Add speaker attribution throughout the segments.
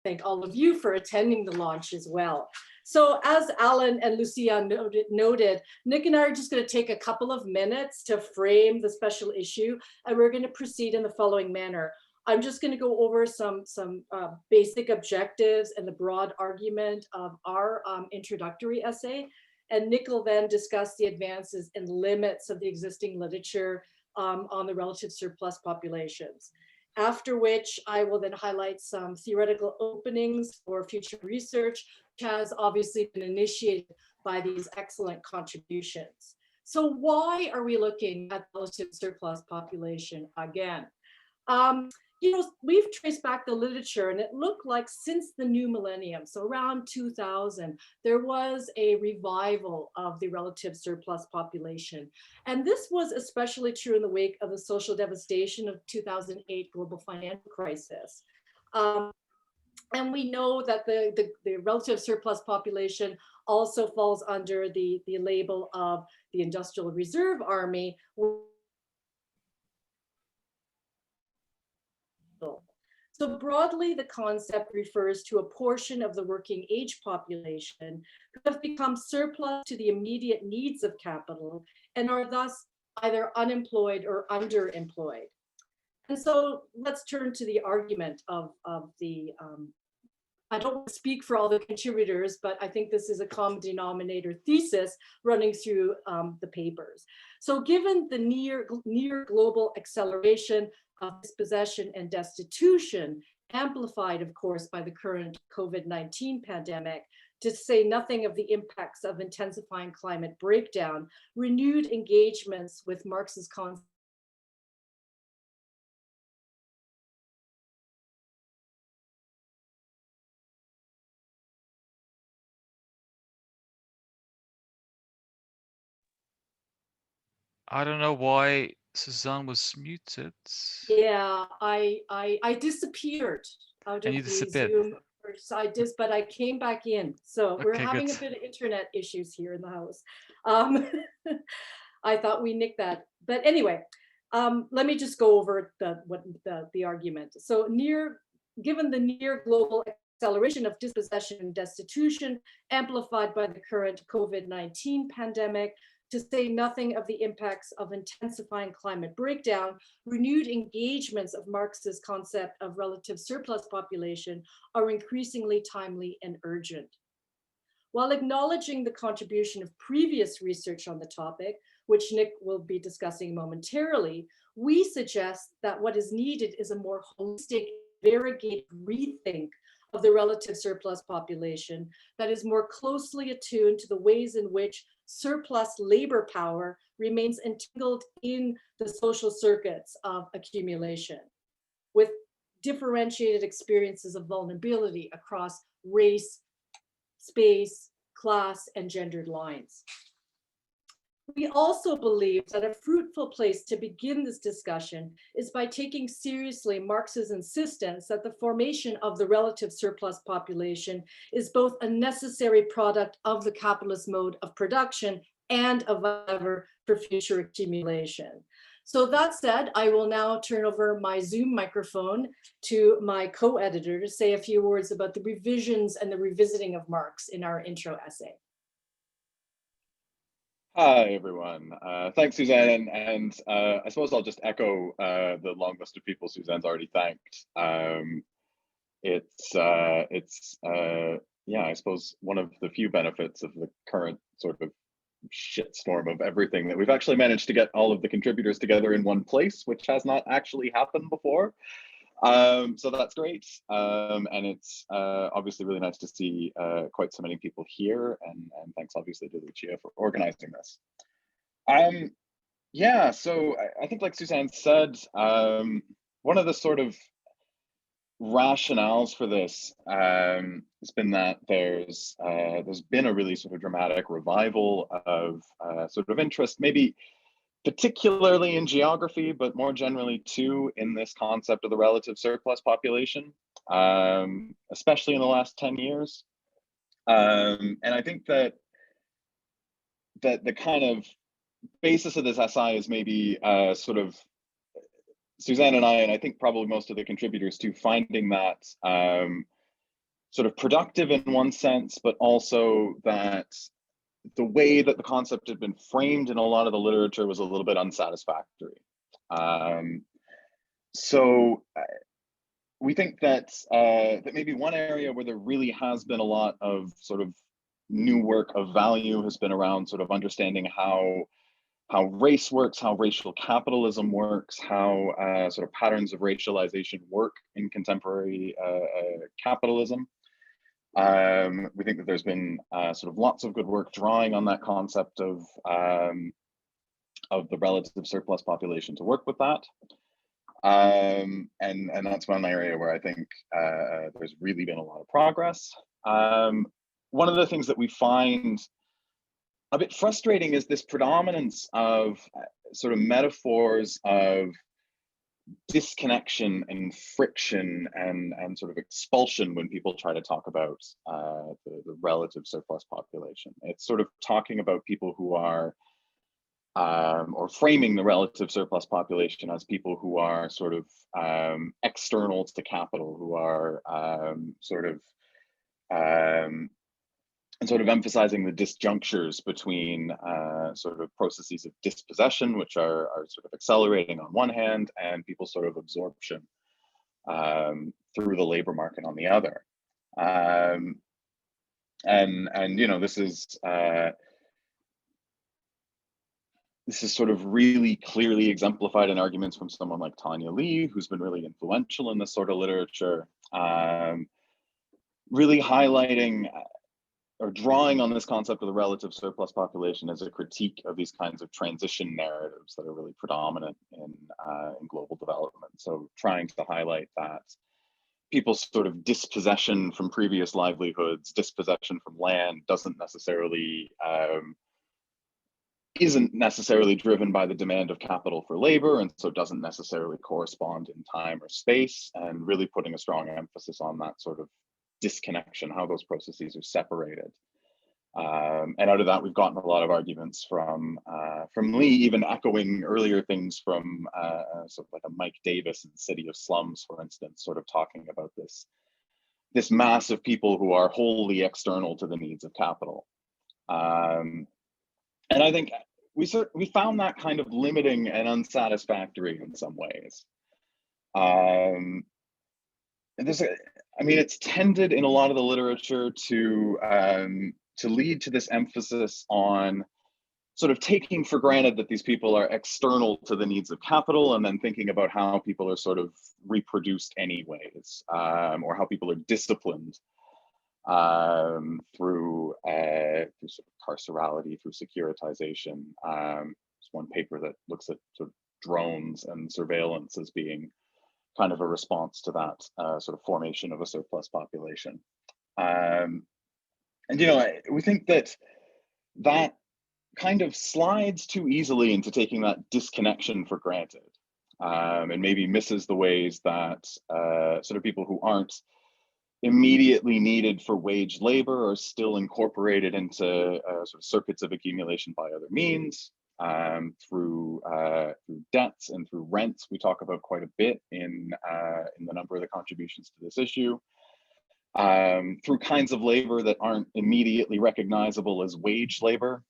Speaker 1: thank all of you for attending the launch as well. So as Alen and Lucia noted, Nick and I are just going to take a couple of minutes to frame the special issue, and we're going to proceed in the following manner. I'm just going to go over some basic objectives and the broad argument of our introductory essay, and Nick will then discuss the advances and limits of the existing literature on the relative surplus populations. After which I will then highlight some theoretical openings for future research, which has obviously been initiated by these excellent contributions. So why are we looking at relative surplus population again? You know, we've traced back the literature, and it looked like since the new millennium, so around 2000, there was a revival of the relative surplus population. And this was especially true in the wake of the social devastation of 2008 global financial crisis. And we know that the relative surplus population also falls under the label of the Industrial Reserve Army. So broadly, the concept refers to a portion of the working age population who have become surplus to the immediate needs of capital and are thus either unemployed or underemployed. And so let's turn to the argument of the, I don't want to speak for all the contributors, but I think this is a common denominator thesis running through the papers. So given the near global acceleration of dispossession and destitution, amplified, of course, by the current COVID-19 pandemic, to say nothing of the impacts of intensifying climate breakdown, renewed engagements with Marx's concept
Speaker 2: I don't know why Susanne was muted.
Speaker 1: Yeah, I disappeared out of the Zoom. But I came back in. So we're having a bit of internet issues here in the house. I thought we nicked that. But anyway, let me just go over the argument. So given the near global acceleration of dispossession and destitution, amplified by the current COVID-19 pandemic, to say nothing of the impacts of intensifying climate breakdown, renewed engagements of Marx's concept of relative surplus population are increasingly timely and urgent. While acknowledging the contribution of previous research on the topic, which Nick will be discussing momentarily, we suggest that what is needed is a more holistic, variegated rethink of the relative surplus population that is more closely attuned to the ways in which surplus labor power remains entangled in the social circuits of accumulation, with differentiated experiences of vulnerability across race, space, class, and gendered lines. We also believe that a fruitful place to begin this discussion is by taking seriously Marx's insistence that the formation of the relative surplus population is both a necessary product of the capitalist mode of production and a lever for future accumulation. So that said, I will now turn over my Zoom microphone to my co-editor to say a few words about the revisions and the revisiting of Marx in our intro essay.
Speaker 3: Hi, everyone. Thanks, Susanne. And I suppose I'll just echo the long list of people Susanne's already thanked. Yeah, I suppose one of the few benefits of the current sort of shitstorm of everything that we've actually managed to get all of the contributors together in one place, which has not actually happened before. So that's great. And it's obviously really nice to see quite so many people here, and thanks obviously to Lucia for organizing this. Yeah, so I think like Susanne said, one of the sort of rationales for this has been that there's been a really sort of dramatic revival of sort of interest, maybe particularly in geography, but more generally too in this concept of the relative surplus population, especially in the last 10 years. And I think that the kind of basis of this essay is maybe sort of Susanne and I think probably most of the contributors too, finding that sort of productive in one sense, but also that the way that the concept had been framed in a lot of the literature was a little bit unsatisfactory. So we think that that maybe one area where there really has been a lot of sort of new work of value has been around sort of understanding how race works, how racial capitalism works, how sort of patterns of racialization work in contemporary capitalism. We think that there's been sort of lots of good work drawing on that concept of the relative surplus population to work with that. And that's one area where I think there's really been a lot of progress. One of the things that we find a bit frustrating is this predominance of sort of metaphors of disconnection and friction and sort of expulsion when people try to talk about the relative surplus population. It's sort of talking about people who are or framing the relative surplus population as people who are sort of external to capital, who are and sort of emphasizing the disjunctures between sort of processes of dispossession, which are sort of accelerating on one hand, and people's sort of absorption through the labor market on the other. And you know, this is sort of really clearly exemplified in arguments from someone like Tanya Lee, who's been really influential in this sort of literature, really highlighting or drawing on this concept of the relative surplus population as a critique of these kinds of transition narratives that are really predominant in global development. So trying to highlight that people's sort of dispossession from previous livelihoods, dispossession from land isn't necessarily driven by the demand of capital for labor, and so doesn't necessarily correspond in time or space, and really putting a strong emphasis on that sort of disconnection, how those processes are separated. And out of that, we've gotten a lot of arguments from Lee, even echoing earlier things from sort of like a Mike Davis in City of Slums, for instance, sort of talking about this mass of people who are wholly external to the needs of capital. And I think we found that kind of limiting and unsatisfactory in some ways. And it's tended in a lot of the literature to lead to this emphasis on sort of taking for granted that these people are external to the needs of capital, and then thinking about how people are sort of reproduced anyways, or how people are disciplined through sort of carcerality, through securitization. There's one paper that looks at sort of drones and surveillance as being kind of a response to that sort of formation of a surplus population. And, you know, we think that kind of slides too easily into taking that disconnection for granted, and maybe misses the ways that sort of people who aren't immediately needed for wage labor are still incorporated into sort of circuits of accumulation by other means, through debts and through rents. We talk about quite a bit in the number of the contributions to this issue, through kinds of labor that aren't immediately recognizable as wage labor.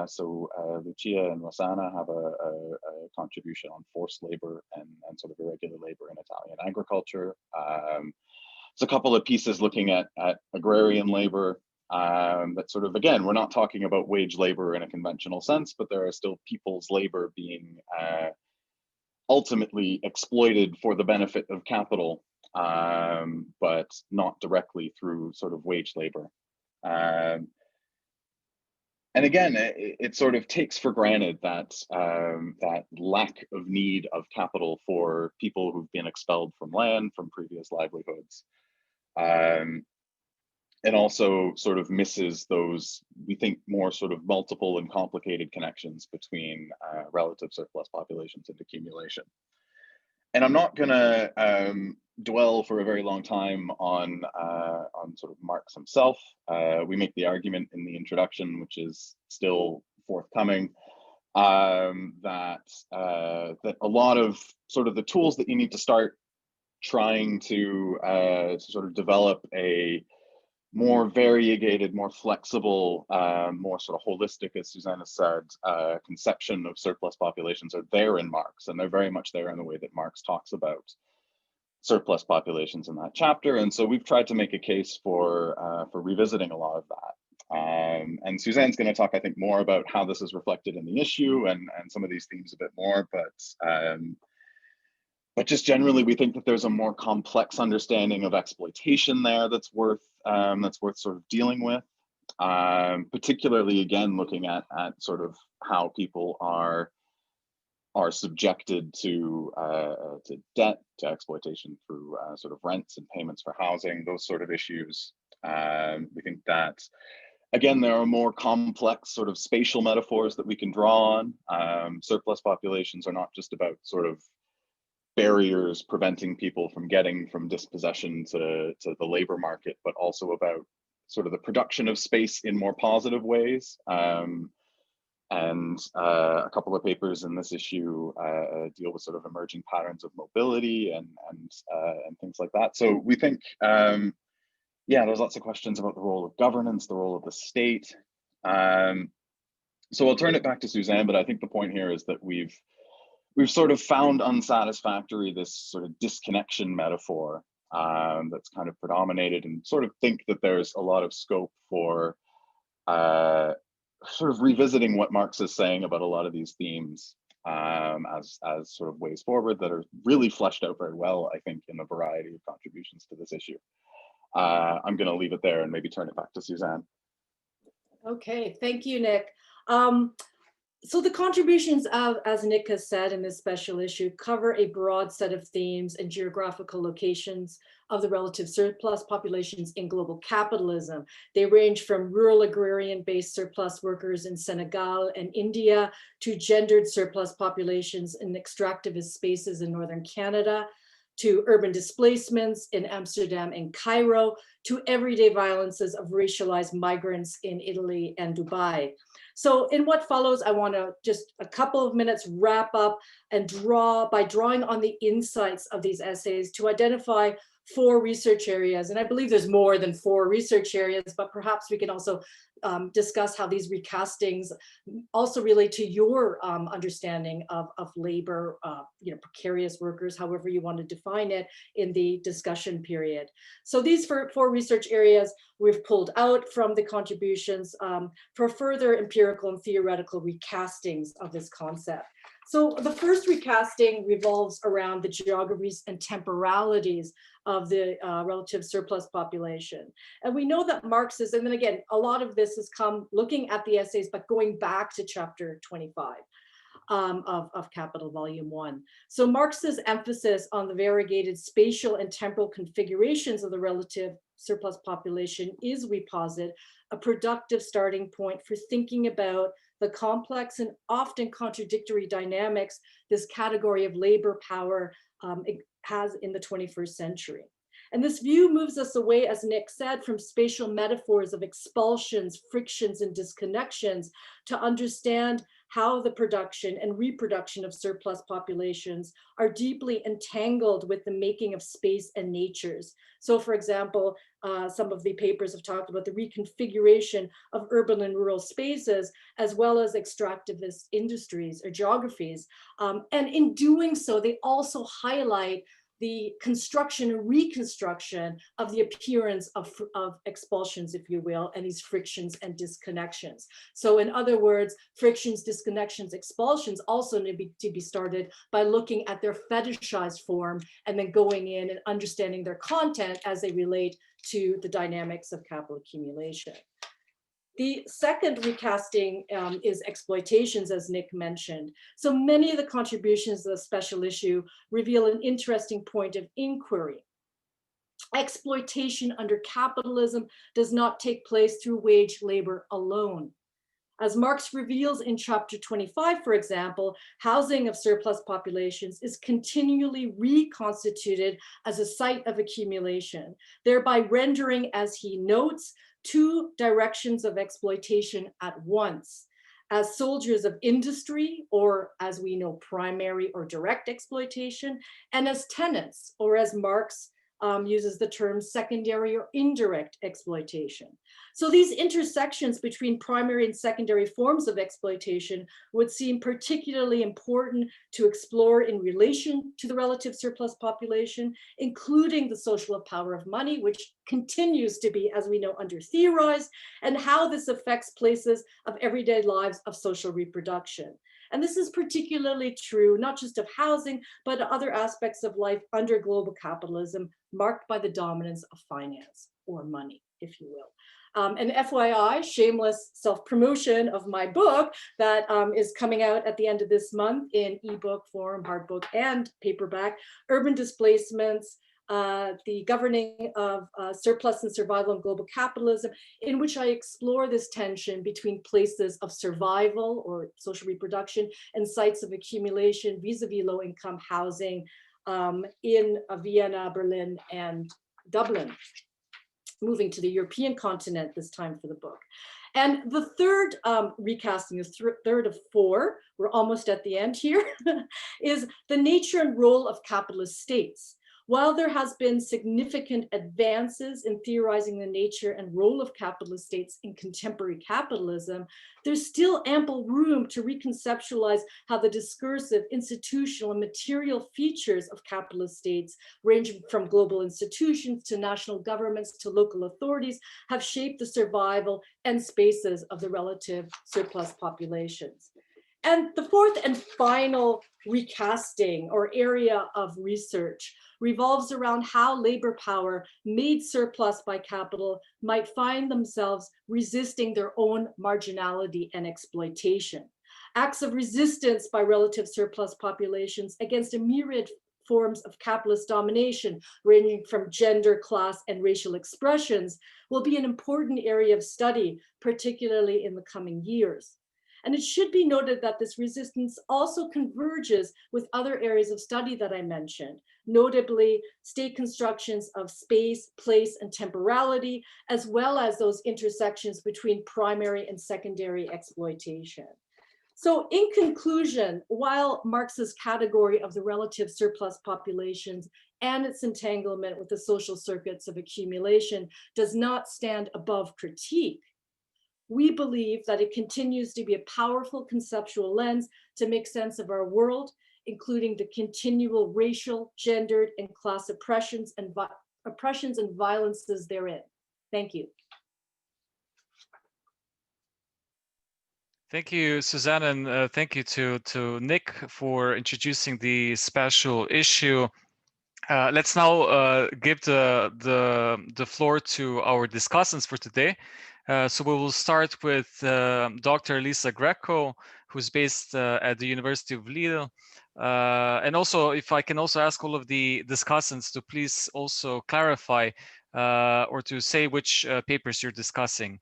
Speaker 3: So Lucia and Rosanna have a contribution on forced labor and sort of irregular labor in Italian agriculture. There's a couple of pieces looking at agrarian labor, that sort of, again, we're not talking about wage labor in a conventional sense, but there are still people's labor being ultimately exploited for the benefit of capital, but not directly through sort of wage labor. And again, it sort of takes for granted that that lack of need of capital for people who've been expelled from land, from previous livelihoods. And also sort of misses those, we think, more sort of multiple and complicated connections between relative surplus populations and accumulation. And I'm not gonna dwell for a very long time on sort of Marx himself. We make the argument in the introduction, which is still forthcoming, that a lot of sort of the tools that you need to start trying to sort of develop a more variegated, more flexible, more sort of holistic, as Susanne said, conception of surplus populations are there in Marx, and they're very much there in the way that Marx talks about surplus populations in that chapter. And so we've tried to make a case for revisiting a lot of that. And Susanne's going to talk, I think, more about how this is reflected in the issue and some of these themes a bit more, but just generally, we think that there's a more complex understanding of exploitation there that's worth sort of dealing with. Particularly, again, looking at sort of how people are subjected to debt, to exploitation through sort of rents and payments for housing, those sort of issues. We think that, again, there are more complex sort of spatial metaphors that we can draw on. Surplus populations are not just about sort of barriers preventing people from getting from dispossession to the labor market, but also about sort of the production of space in more positive ways. And a couple of papers in this issue deal with sort of emerging patterns of mobility and things like that. So we think, yeah, there's lots of questions about the role of governance, the role of the state. So I'll turn it back to Susanne, but I think the point here is that we've sort of found unsatisfactory this sort of disconnection metaphor that's kind of predominated, and sort of think that there's a lot of scope for sort of revisiting what Marx is saying about a lot of these themes as sort of ways forward that are really fleshed out very well, I think, in a variety of contributions to this issue. I'm going to leave it there and maybe turn it back to Susanne.
Speaker 1: Okay, thank you, Nick. So the contributions, as Nick has said in this special issue, cover a broad set of themes and geographical locations of the relative surplus populations in global capitalism. They range from rural agrarian-based surplus workers in Senegal and India to gendered surplus populations in extractivist spaces in northern Canada, to urban displacements in Amsterdam and Cairo, to everyday violences of racialized migrants in Italy and Dubai. So in what follows, I want to just a couple of minutes wrap up and drawing on the insights of these essays to identify 4 research areas. And I believe there's more than 4 research areas, but perhaps we can also discuss how these recastings also relate to your understanding of labor, precarious workers, however you want to define it in the discussion period. So these 4 research areas we've pulled out from the contributions for further empirical and theoretical recastings of this concept. So the first recasting revolves around the geographies and temporalities of the relative surplus population. And we know that Marx's, and then again, a lot of this has come looking at the essays, but going back to chapter 25 of Capital Volume 1. So Marx's emphasis on the variegated spatial and temporal configurations of the relative surplus population is, we posit, a productive starting point for thinking about the complex and often contradictory dynamics this category of labor power has in the 21st century. And this view moves us away, as Nick said, from spatial metaphors of expulsions, frictions, and disconnections to understand how the production and reproduction of surplus populations are deeply entangled with the making of space and natures. So for example, some of the papers have talked about the reconfiguration of urban and rural spaces, as well as extractivist industries or geographies. And in doing so, they also highlight the construction and reconstruction of the appearance of expulsions, if you will, and these frictions and disconnections. So in other words, frictions, disconnections, expulsions also need to be started by looking at their fetishized form and then going in and understanding their content as they relate to the dynamics of capital accumulation. The second recasting is exploitations, as Nick mentioned. So many of the contributions of the special issue reveal an interesting point of inquiry. Exploitation under capitalism does not take place through wage labor alone. As Marx reveals in chapter 25, for example, housing of surplus populations is continually reconstituted as a site of accumulation, thereby rendering, as he notes, 2 directions of exploitation at once. as soldiers of industry, or as we know, primary or direct exploitation, and as tenants, or as Marx uses the term secondary or indirect exploitation. So these intersections between primary and secondary forms of exploitation would seem particularly important to explore in relation to the relative surplus population, including the social power of money, which continues to be, as we know, under-theorized, and how this affects places of everyday lives of social reproduction. And this is particularly true, not just of housing, but other aspects of life under global capitalism, marked by the dominance of finance, or money, if you will. And FYI, shameless self-promotion of my book that is coming out at the end of this month in ebook form, hard book, and paperback, Urban Displacements, the Governing of Surplus and Survival in Global Capitalism, in which I explore this tension between places of survival or social reproduction and sites of accumulation vis-a-vis low-income housing in Vienna, Berlin, and Dublin. Moving to the European continent this time for the book. And the third recasting, the third of four, we're almost at the end here, is the nature and role of capitalist states. While there has been significant advances in theorizing the nature and role of capitalist states in contemporary capitalism, there's still ample room to reconceptualize how the discursive, institutional, and material features of capitalist states, ranging from global institutions to national governments to local authorities, have shaped the survival and spaces of the relative surplus populations. And the fourth and final recasting or area of research revolves around how labor power made surplus by capital might find themselves resisting their own marginality and exploitation. Acts of resistance by relative surplus populations against a myriad forms of capitalist domination, ranging from gender, class, and racial expressions, will be an important area of study, particularly in the coming years. And it should be noted that this resistance also converges with other areas of study that I mentioned, notably state constructions of space, place, and temporality, as well as those intersections between primary and secondary exploitation. So in conclusion, while Marx's category of the relative surplus populations and its entanglement with the social circuits of accumulation does not stand above critique, we believe that it continues to be a powerful conceptual lens to make sense of our world, including the continual racial, gendered, and class oppressions and violences therein. Thank you.
Speaker 2: Thank you, Susanne, and thank you to Nick for introducing the special issue. Let's now give the floor to our discussants for today. So we will start with Dr. Elisa Greco, who's based at the University of Lille. And also, if I can also ask all of the discussants to please also clarify or to say which papers you're discussing.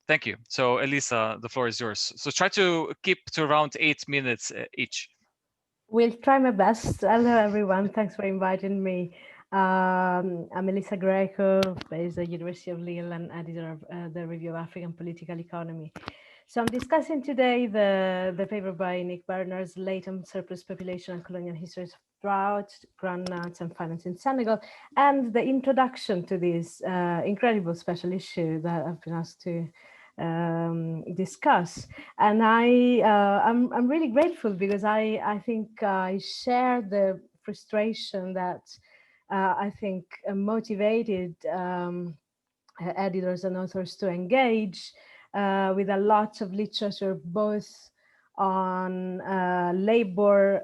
Speaker 2: Thank you. So Elisa, the floor is yours. So try to keep to around 8 minutes each.
Speaker 4: Will try my best. Hello, everyone. Thanks for inviting me. I'm Elisa Greco, based at the University of Lille and editor of the Review of African Political Economy. So I'm discussing today the paper by Nick Berners, Latent Surplus Population and Colonial Histories of Drought, Groundnuts and Finance in Senegal, and the introduction to this incredible special issue that I've been asked to discuss. And I'm really grateful because I think I share the frustration that I think motivated editors and authors to engage with a lot of literature, both on labor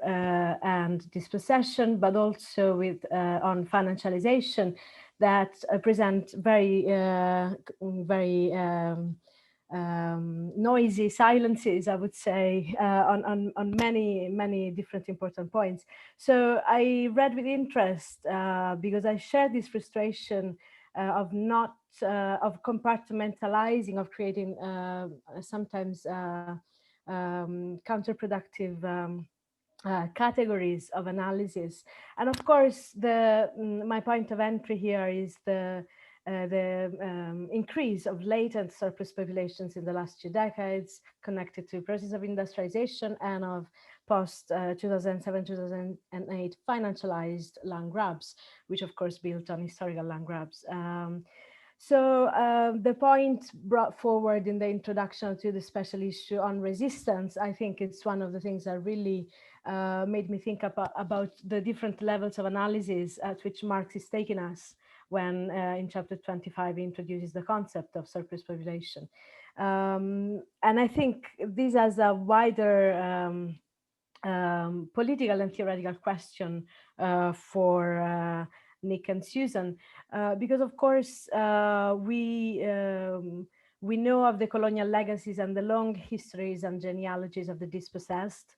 Speaker 4: and dispossession, but also with on financialization that present very noisy silences, I would say, on many different important points. So I read with interest because I share this frustration of not of compartmentalizing, of creating sometimes counterproductive categories of analysis. And of course, my point of entry here is the the increase of latent surplus populations in the last 2 decades connected to process of industrialization and of post 2007-2008 financialized land grabs, which of course built on historical land grabs. So the point brought forward in the introduction to the special issue on resistance, I think it's one of the things that really made me think about the different levels of analysis at which Marx is taking us when in chapter 25 he introduces the concept of surplus population. And I think this has a wider political and theoretical question for Nick and Susan, because of course we know of the colonial legacies and the long histories and genealogies of the dispossessed,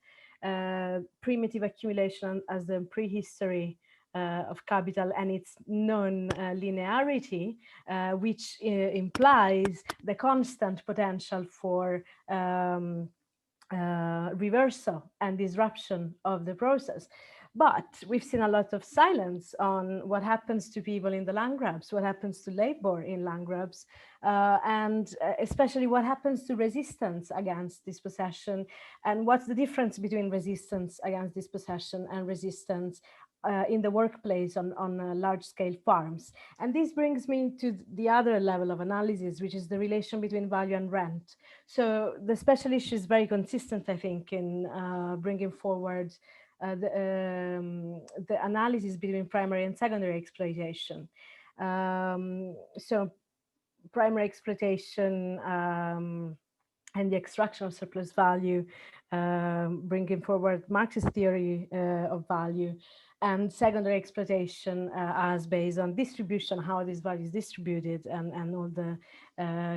Speaker 4: primitive accumulation as the prehistory of capital and its non-linearity, which implies the constant potential for reversal and disruption of the process. But we've seen a lot of silence on what happens to people in the land grabs, what happens to labor in land grabs, and especially what happens to resistance against dispossession, and what's the difference between resistance against dispossession and resistance in the workplace on large-scale farms. And this brings me to the other level of analysis, which is the relation between value and rent. So the special issue is very consistent, I think, in bringing forward the analysis between primary and secondary exploitation. So primary exploitation and the extraction of surplus value, bringing forward Marxist theory of value, and secondary exploitation as based on distribution, how this value is distributed, and all the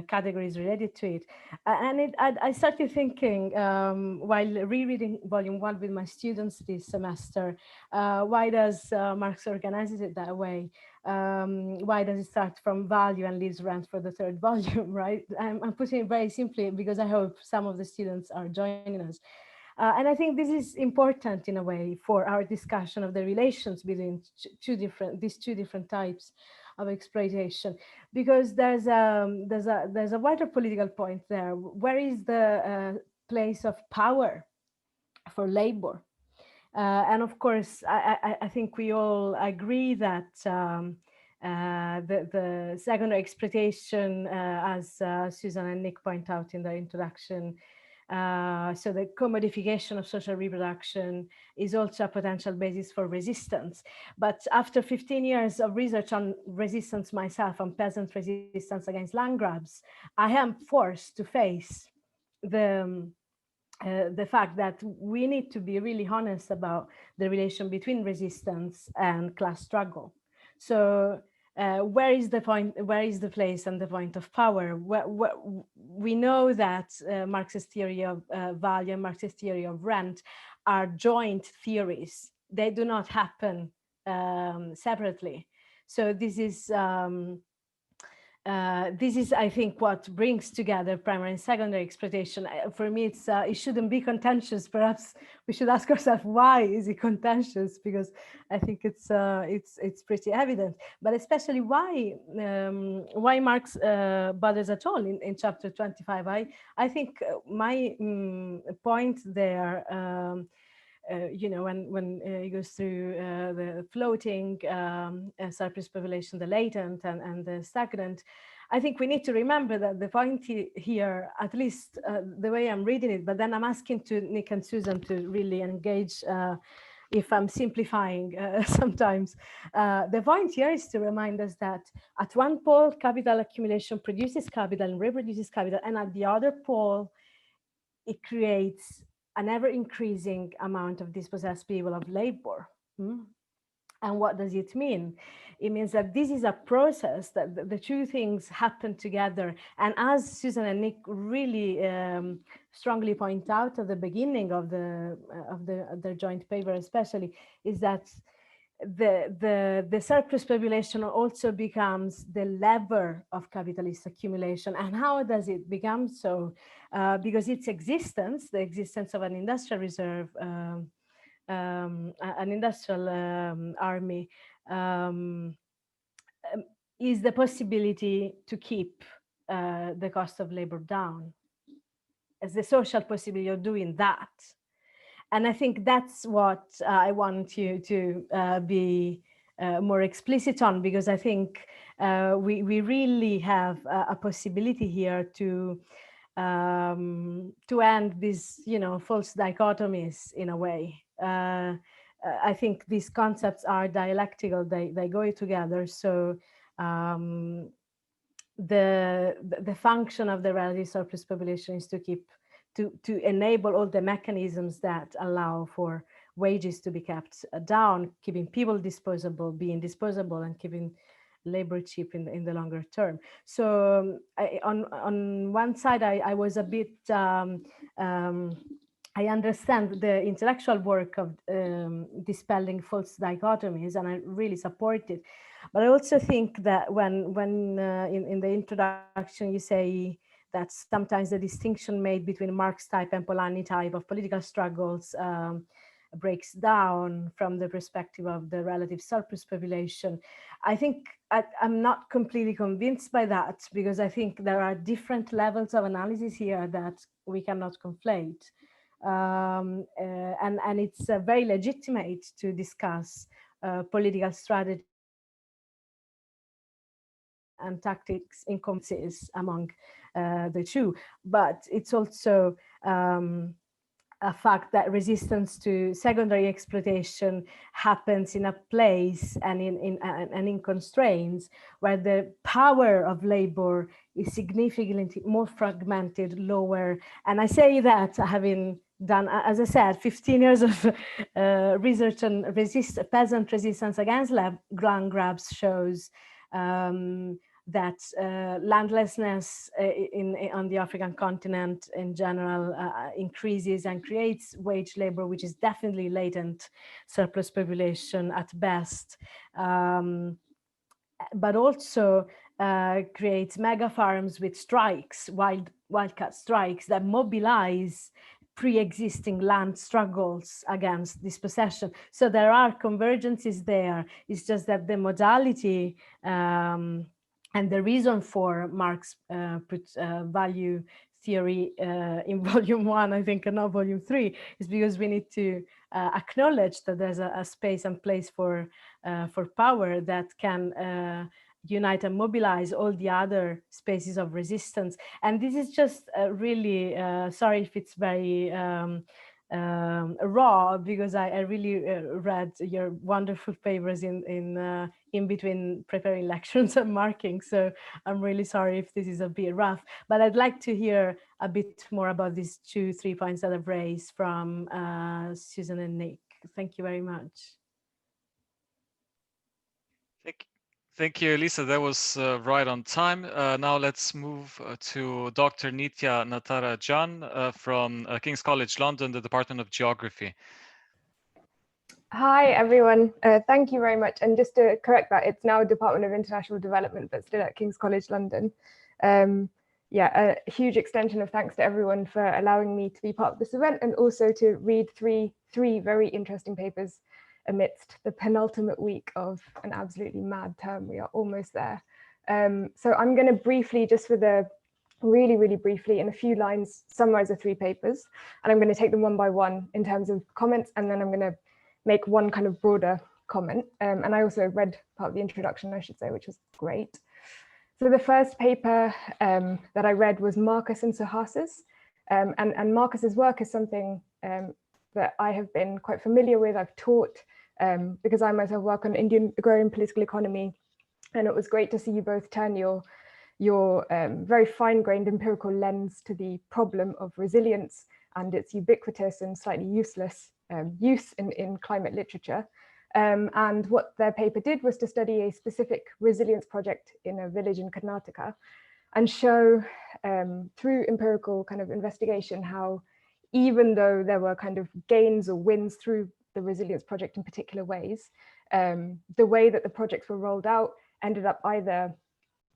Speaker 4: categories related to it. And I started thinking while rereading volume 1 with my students this semester, why does Marx organize it that way? Why does it start from value and leaves rent for the third volume, right? I'm putting it very simply because I hope some of the students are joining us. And I think this is important in a way for our discussion of the relations between these two different types of exploitation, because there's a wider political point there. Where is the place of power for labor? And of course, I think we all agree that the secondary exploitation, as Susan and Nick point out in their introduction, so the commodification of social reproduction is also a potential basis for resistance. But after 15 years of research on resistance myself, on peasant resistance against land grabs, I am forced to face the fact that we need to be really honest about the relation between resistance and class struggle. So where is the point, where is the place and the point of power? We know that Marxist theory of value and Marxist theory of rent are joint theories. They do not happen separately. So this is, I think, what brings together primary and secondary exploitation. For me, it shouldn't be contentious. Perhaps we should ask ourselves, why is it contentious? Because I think it's pretty evident. But especially why Marx bothers at all in chapter 25. I think my point there, when he goes through the floating surplus population, the latent and the stagnant, I think we need to remember that the point here, at least the way I'm reading it, but then I'm asking to Nick and Susan to really engage if I'm simplifying sometimes. The point here is to remind us that at one pole, capital accumulation produces capital and reproduces capital, and at the other pole, it creates an ever-increasing amount of dispossessed people of labor. And what does it mean? It means that this is a process that the two things happen together. And as Susan and Nick really strongly point out at the beginning of their joint paper, especially, is that the surplus population also becomes the lever of capitalist accumulation. And how does it become so? Because its existence, the existence of an industrial reserve, an industrial army, is the possibility to keep the cost of labor down, as the social possibility of doing that. And I think that's what I want you to be more explicit on, because I think we really have a possibility here to end these, false dichotomies in a way. I think these concepts are dialectical; they go together. So the function of the relative surplus population is to enable all the mechanisms that allow for wages to be kept down, keeping people disposable, being disposable, and keeping labor cheap in the longer term. So on one side, I was a bit, I understand the intellectual work of dispelling false dichotomies, and I really support it. But I also think that when in the introduction you say that sometimes the distinction made between Marx type and Polanyi type of political struggles breaks down from the perspective of the relative surplus population. I think I'm not completely convinced by that, because I think there are different levels of analysis here that we cannot conflate. And it's very legitimate to discuss political strategy and tactics in consensus among the two, but it's also a fact that resistance to secondary exploitation happens in a place and in constraints where the power of labor is significantly more fragmented, lower. And I say that having done, as I said, 15 years of research on peasant resistance against land grabs shows that landlessness on the African continent in general increases and creates wage labor, which is definitely latent surplus population at best, but also creates mega farms with strikes, wildcat strikes that mobilize pre-existing land struggles against dispossession. So there are convergences there. It's just that the modality and the reason for Marx put value theory in volume 1, I think, and not volume 3, is because we need to acknowledge that there's a space and place for power that can unite and mobilize all the other spaces of resistance. And this is just really, sorry if it's very raw, because I really read your wonderful papers in between preparing lectures and marking. So I'm really sorry if this is a bit rough, but I'd like to hear a bit more about these 2-3 points that I've raised from Susan and Nick. Thank you very much.
Speaker 2: Thank you, Elisa. That was right on time. Now let's move to Dr. Nithya Natarajan from King's College London, the Department of Geography.
Speaker 5: Hi, everyone. Thank you very much. And just to correct that, it's now Department of International Development, but still at King's College London. Yeah, a huge extension of thanks to everyone for allowing me to be part of this event, and also to read three very interesting papers amidst the penultimate week of an absolutely mad term. We are almost there. So I'm going to briefly, just for the really briefly, in a few lines, summarize the 3 papers, and I'm going to take them one by one in terms of comments, and then I'm going to make one kind of broader comment. And I also read part of the introduction, I should say, which was great. So the first paper that I read was Marcus and Suhas's, and Marcus's work is something that I have been quite familiar with. I've taught because I myself work on Indian agrarian political economy, and it was great to see you both turn your very fine-grained empirical lens to the problem of resilience and its ubiquitous and slightly useless use in climate literature. And what their paper did was to study a specific resilience project in a village in Karnataka, and show through empirical kind of investigation how, even though there were kind of gains or wins through the resilience project in particular ways, the way that the projects were rolled out ended up either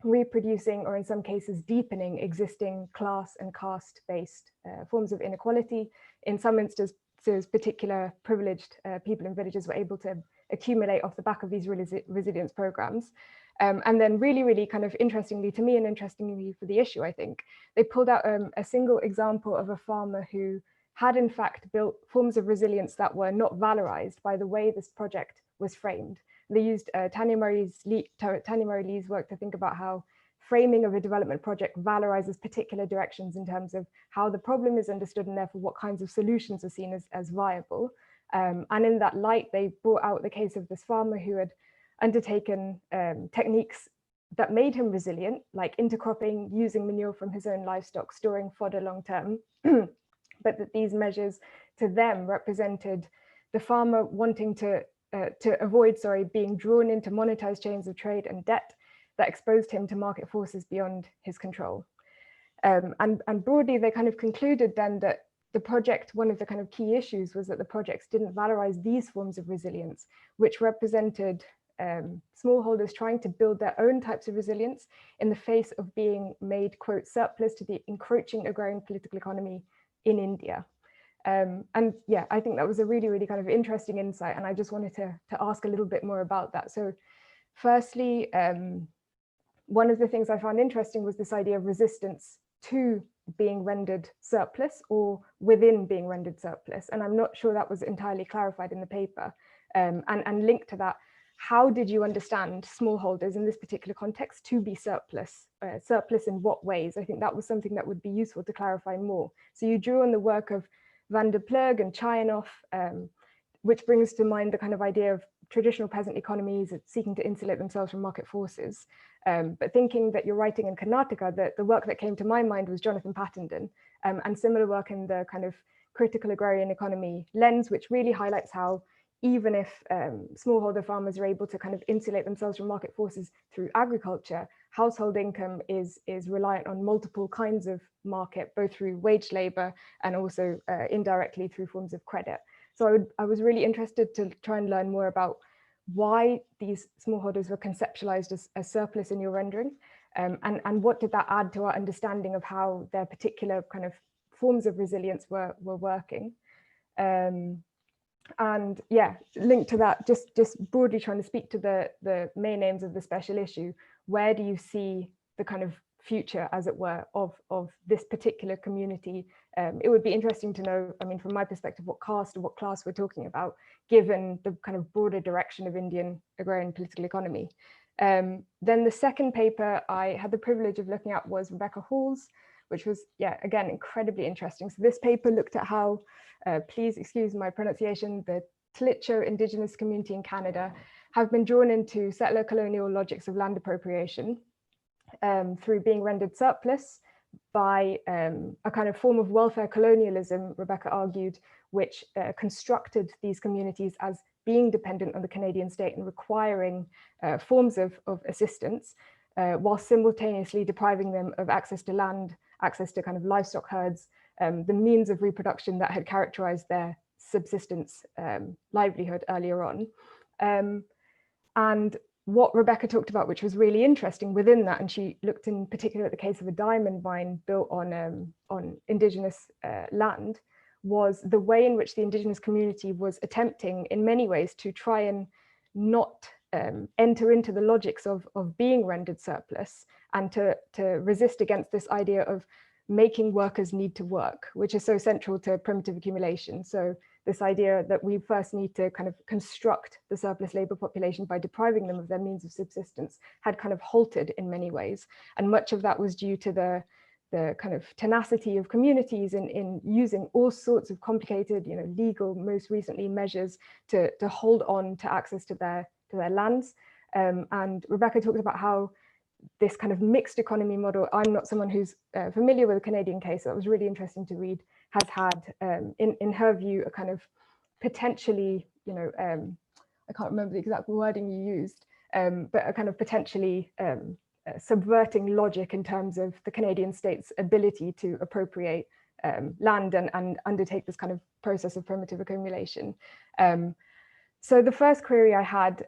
Speaker 5: reproducing or in some cases deepening existing class and caste-based forms of inequality. In some instances, particular privileged people in villages were able to accumulate off the back of these resilience programs. And then really kind of interestingly to me and interestingly for the issue, I think, they pulled out a single example of a farmer who had in fact built forms of resilience that were not valorized by the way this project was framed. They used Tanya Murray Lee's work to think about how framing of a development project valorizes particular directions in terms of how the problem is understood and therefore what kinds of solutions are seen as viable. And in that light, they brought out the case of this farmer who had undertaken techniques that made him resilient, like intercropping, using manure from his own livestock, storing fodder long term, but that these measures to them represented the farmer wanting to avoid, being drawn into monetized chains of trade and debt that exposed him to market forces beyond his control. And broadly, they kind of concluded then that the project, one of the kind of key issues was that the projects didn't valorize these forms of resilience, which represented smallholders trying to build their own types of resilience in the face of being made, quote, surplus to the encroaching agrarian political economy in India. And yeah, I think that was a really kind of interesting insight. And I just wanted to ask a little bit more about that. So firstly, one of the things I found interesting was this idea of resistance to being rendered surplus or within being rendered surplus. And I'm not sure that was entirely clarified in the paper. And linked to that, how did you understand smallholders in this particular context to be surplus? Surplus in what ways? I think that was something that would be useful to clarify more. So you drew on the work of Van der Ploeg and Chayanov, which brings to mind the kind of idea of traditional peasant economies seeking to insulate themselves from market forces. But thinking that you're writing in Karnataka, the work that came to my mind was Jonathan Pattenden, and similar work in the kind of critical agrarian economy lens, which really highlights how even if smallholder farmers are able to kind of insulate themselves from market forces through agriculture, household income is reliant on multiple kinds of market, both through wage labor and also indirectly through forms of credit. So I was really interested to try and learn more about why these smallholders were conceptualized as surplus in your rendering, and what did that add to our understanding of how their particular kind of forms of resilience were working. And yeah, linked to that, just broadly trying to speak to the main aims of the special issue, where do you see the kind of future, as it were, of this particular community? It would be interesting to know, I mean, from my perspective, what caste or what class we're talking about, given the kind of broader direction of Indian agrarian political economy. Then the second paper I had the privilege of looking at was Rebecca Hall's, which was, yeah, again, incredibly interesting. So this paper looked at how, please excuse my pronunciation, the Tlitcho indigenous community in Canada have been drawn into settler colonial logics of land appropriation through being rendered surplus by a kind of form of welfare colonialism, Rebecca argued, which constructed these communities as being dependent on the Canadian state and requiring forms of assistance, while simultaneously depriving them of access to land, access to kind of livestock herds, the means of reproduction that had characterized their subsistence livelihood earlier on. And what Rebecca talked about, which was really interesting within that, and she looked in particular at the case of a diamond mine built on indigenous land, was the way in which the indigenous community was attempting in many ways to try and not enter into the logics of being rendered surplus, and to resist against this idea of making workers need to work, which is so central to primitive accumulation. So this idea that we first need to kind of construct the surplus labor population by depriving them of their means of subsistence had kind of halted in many ways. And much of that was due to the kind of tenacity of communities in using all sorts of complicated, legal, most recently, measures to hold on to access to their lands. And Rebecca talked about how this kind of mixed economy model, I'm not someone who's familiar with the Canadian case, so that was really interesting to read, has had, in her view, a kind of potentially, I can't remember the exact wording you used, but a kind of potentially subverting logic in terms of the Canadian state's ability to appropriate land and undertake this kind of process of primitive accumulation. So the first query I had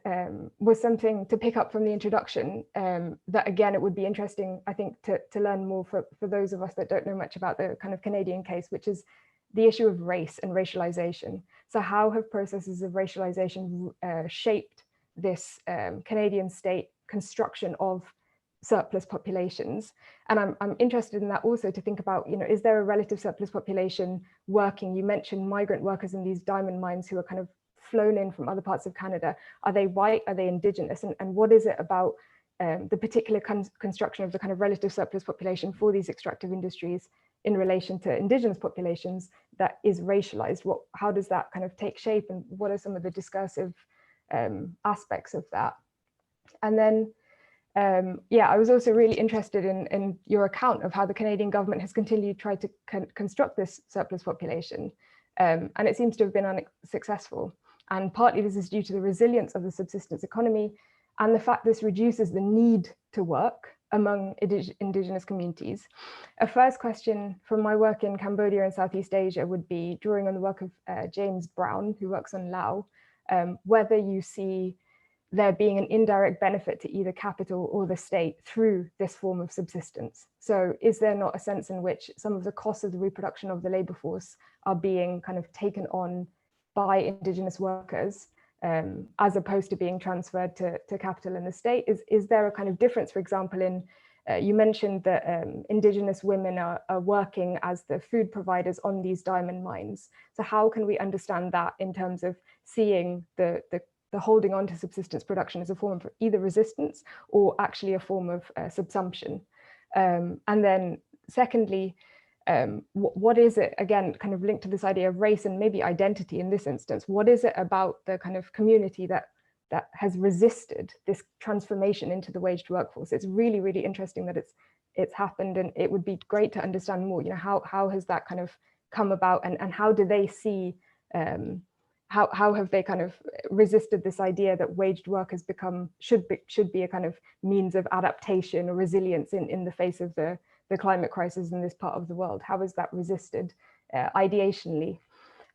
Speaker 5: was something to pick up from the introduction, that again, it would be interesting, I think, to learn more for those of us that don't know much about the kind of Canadian case, which is the issue of race and racialization. So how have processes of racialization shaped this Canadian state construction of surplus populations. And I'm interested in that also, to think about, you know, is there a relative surplus population working? You mentioned migrant workers in these diamond mines who are kind of flown in from other parts of Canada. Are they white? Are they indigenous? And what is it about the particular construction of the kind of relative surplus population for these extractive industries in relation to indigenous populations that is racialized? How does that kind of take shape, and what are some of the discursive aspects of that? And then, yeah, I was also really interested in your account of how the Canadian government has continued to try to construct this surplus population, and it seems to have been unsuccessful. And partly this is due to the resilience of the subsistence economy and the fact this reduces the need to work among indigenous communities. A first question from my work in Cambodia and Southeast Asia would be, drawing on the work of James Brown, who works on Lao, whether you see there being an indirect benefit to either capital or the state through this form of subsistence. So is there not a sense in which some of the costs of the reproduction of the labor force are being kind of taken on by indigenous workers, as opposed to being transferred to capital and the state? Is there a kind of difference, for example, in, you mentioned that indigenous women are working as the food providers on these diamond mines. So how can we understand that in terms of seeing the holding on to subsistence production as a form of either resistance or actually a form of subsumption? And then secondly, what is it, again, kind of linked to this idea of race and maybe identity in this instance, what is it about the kind of community that has resisted this transformation into the waged workforce? It's really, really interesting that it's happened, and it would be great to understand more, you know, how has that kind of come about, and how do they see, how have they kind of resisted this idea that waged workers should be a kind of means of adaptation or resilience in the face of the climate crisis in this part of the world? How is that resisted ideationally?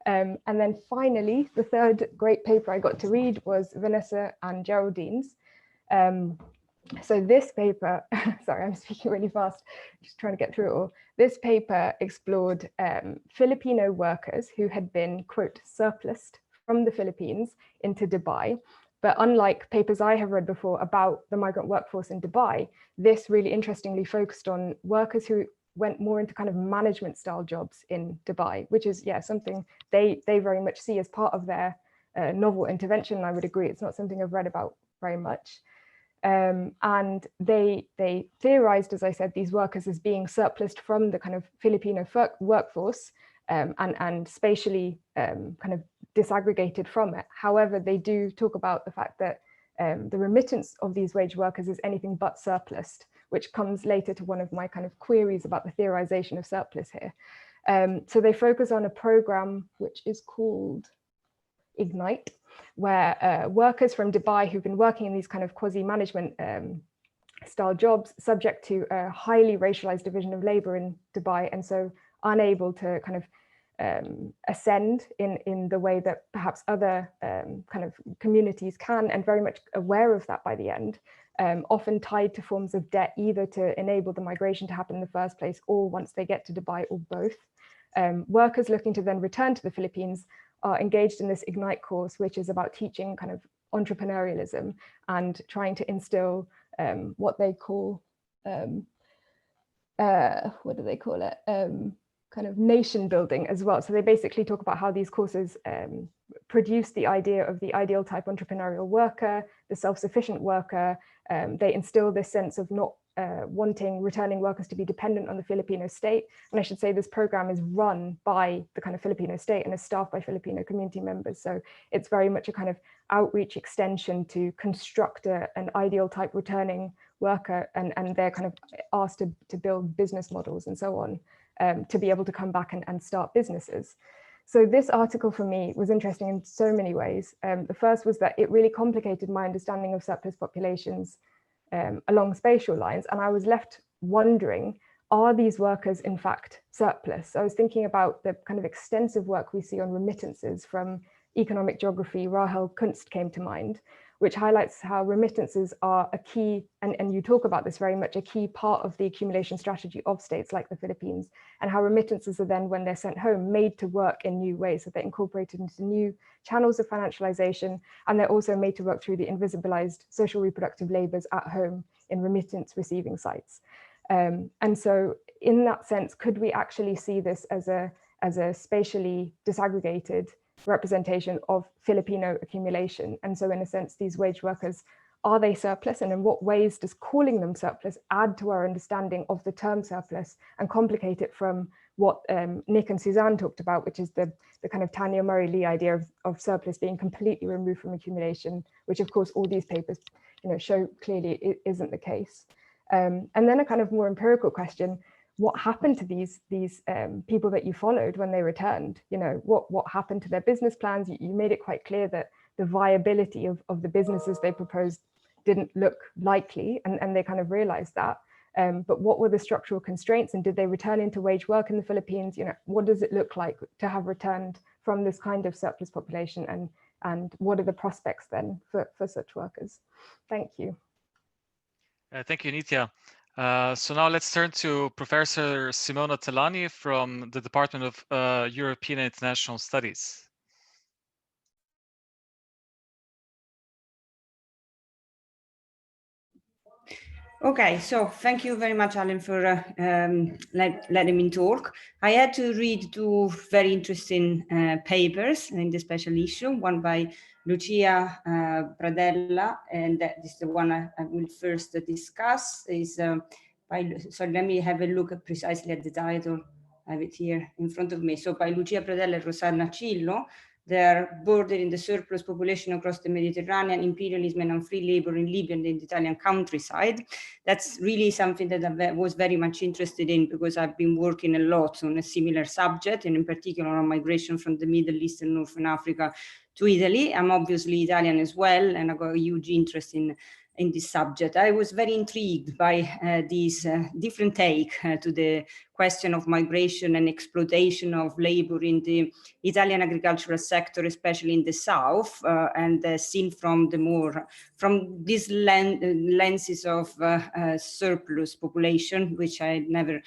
Speaker 5: And then finally, the third great paper I got to read was Vanessa and Geraldine's. So this paper, sorry, I'm speaking really fast, just trying to get through it all. This paper explored Filipino workers who had been, quote, surplused from the Philippines into Dubai. But unlike papers I have read before about the migrant workforce in Dubai, this really interestingly focused on workers who went more into kind of management style jobs in Dubai, which is, yeah, something they very much see as part of their novel intervention. I would agree, it's not something I've read about very much. And they theorized, as I said, these workers as being surplused from the kind of Filipino workforce and spatially kind of disaggregated from it. However, they do talk about the fact that the remittance of these wage workers is anything but surplused, which comes later to one of my kind of queries about the theorization of surplus here. So they focus on a program which is called Ignite, where workers from Dubai who've been working in these kind of quasi-management style jobs, subject to a highly racialized division of labor in Dubai, and so unable to kind of ascend in the way that perhaps other kind of communities can, and very much aware of that by the end, often tied to forms of debt, either to enable the migration to happen in the first place, or once they get to Dubai, or both. Workers looking to then return to the Philippines are engaged in this Ignite course, which is about teaching kind of entrepreneurialism and trying to instill what they call, what do they call it? Kind of nation building as well. So they basically talk about how these courses produce the idea of the ideal type entrepreneurial worker, the self-sufficient worker. They instill this sense of not wanting returning workers to be dependent on the Filipino state. And I should say this program is run by the kind of Filipino state and is staffed by Filipino community members. So it's very much a kind of outreach extension to construct an ideal type returning worker, and they're kind of asked to build business models and so on. To be able to come back and start businesses. So this article for me was interesting in so many ways. The first was that it really complicated my understanding of surplus populations along spatial lines. And I was left wondering, are these workers in fact surplus? So I was thinking about the kind of extensive work we see on remittances from economic geography. Rahel Kunst came to mind, which highlights how remittances are a key, and you talk about this very much, a key part of the accumulation strategy of states like the Philippines, and how remittances are then, when they're sent home, made to work in new ways, so they're incorporated into new channels of financialization, and they're also made to work through the invisibilized social reproductive labors at home in remittance receiving sites. And so in that sense, could we actually see this as a spatially disaggregated representation of Filipino accumulation? And so in a sense, these wage workers, are they surplus? And in what ways does calling them surplus add to our understanding of the term surplus and complicate it from what Nick and Susanne talked about, which is the kind of Tanya Murray-Lee idea of surplus being completely removed from accumulation, which of course all these papers show clearly it isn't the case. And then a kind of more empirical question: what happened to these people that you followed when they returned? What happened to their business plans? You made it quite clear that the viability of the businesses they proposed didn't look likely, and they kind of realized that. But what were the structural constraints, and did they return into wage work in the Philippines? What does it look like to have returned from this kind of surplus population, and what are the prospects then for such workers? Thank you.
Speaker 2: Thank you, Nithya. So now let's turn to Professor Simona Talani from the Department of European and International Studies.
Speaker 6: Okay, so thank you very much, Alen, for letting me talk. I had to read two very interesting papers in the special issue, one by Lucia Pradella, and that is the one I will first discuss. So let me have a look precisely at the title. I have it here in front of me. So by Lucia Pradella and Rosanna Cillo, they're bordered in the surplus population across the Mediterranean, imperialism and unfree labor in Libya and in the Italian countryside. That's really something that I was very much interested in, because I've been working a lot on a similar subject, and in particular on migration from the Middle East and Northern Africa to Italy. I'm obviously Italian as well, and I've got a huge interest in this subject. I was very intrigued by this different take to the question of migration and exploitation of labor in the Italian agricultural sector, especially in the south, and seen from these lenses of surplus population, which I never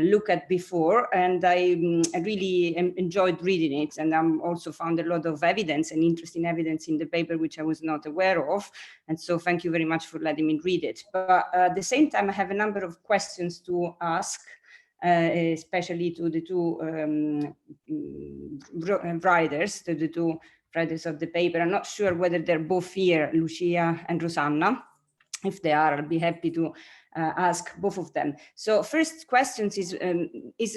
Speaker 6: look at before, and I really enjoyed reading it, and I also found a lot of evidence and interesting evidence in the paper which I was not aware of, and so thank you very much for letting me read it. But at the same time, I have a number of questions to ask, especially to the two writers, to the two writers of the paper. I'm not sure whether they're both here, Lucia and Rosanna. If they are, I'll be happy to ask both of them. So first questions is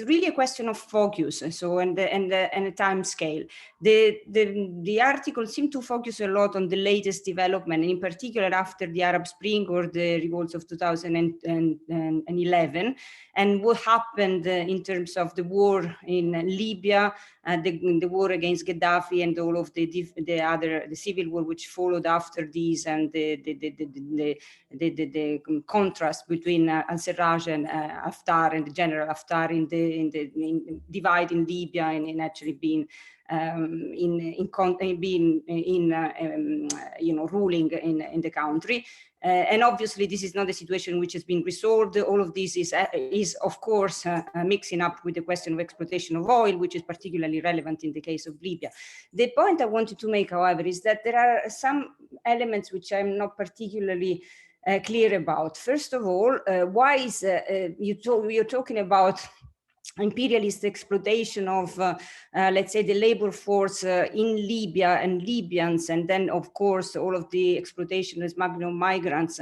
Speaker 6: really a question of focus, so and a time scale. The article seemed to focus a lot on the latest development, and in particular after the Arab Spring or the revolts of 2011, and what happened in terms of the war in Libya, the war against Gaddafi, and all of the civil war which followed after these, and the contrast between al-Serraj and Haftar, and the General Haftar in the divide in Libya, and in actually being ruling in the country. And obviously this is not a situation which has been resolved. All of this is of course mixing up with the question of exploitation of oil, which is particularly relevant in the case of Libya. The point I wanted to make, however, is that there are some elements which I'm not particularly clear about. First of all, why is you're talking about imperialist exploitation of, let's say, the labor force in Libya and Libyans, and then, of course, all of the exploitation and smuggling of migrants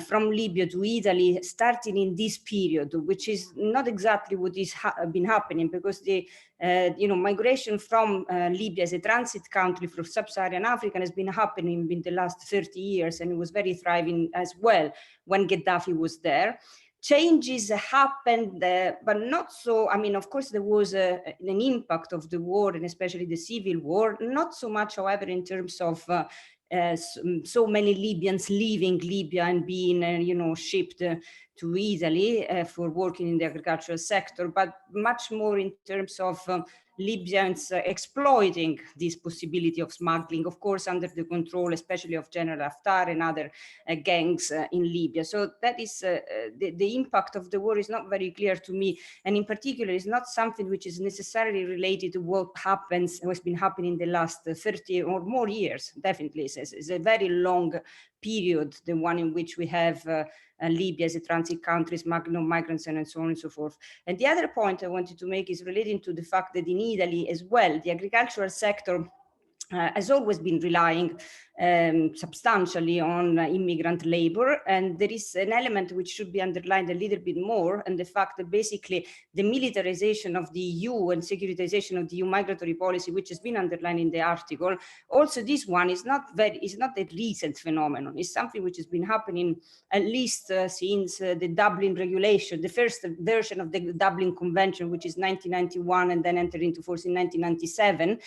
Speaker 6: from Libya to Italy, starting in this period, which is not exactly what is been happening, because the migration from Libya as a transit country for sub-Saharan Africa has been happening in the last 30 years, and it was very thriving as well when Gaddafi was there. Changes happened, but not so. I mean, of course, there was an impact of the war, and especially the civil war, not so much, however, in terms of so many Libyans leaving Libya and being, shipped to Italy for working in the agricultural sector, but much more in terms of Libyans exploiting this possibility of smuggling, of course, under the control, especially of General Haftar and other gangs in Libya. So that is the impact of the war is not very clear to me, and in particular is not something which is necessarily related to what happens, what's been happening in the last 30 or more years. Definitely, it's a very long period, the one in which we have Libya as a transit country, smuggling of migrants, and so on and so forth. And the other point I wanted to make is relating to the fact that in Italy as well, the agricultural sector has always been relying substantially on immigrant labor, and there is an element which should be underlined a little bit more, and the fact that basically the militarization of the EU and securitization of the EU migratory policy, which has been underlined in the article, also this one is not a recent phenomenon. It's something which has been happening at least since the Dublin regulation, the first version of the Dublin Convention, which is 1991 and then entered into force in 1997.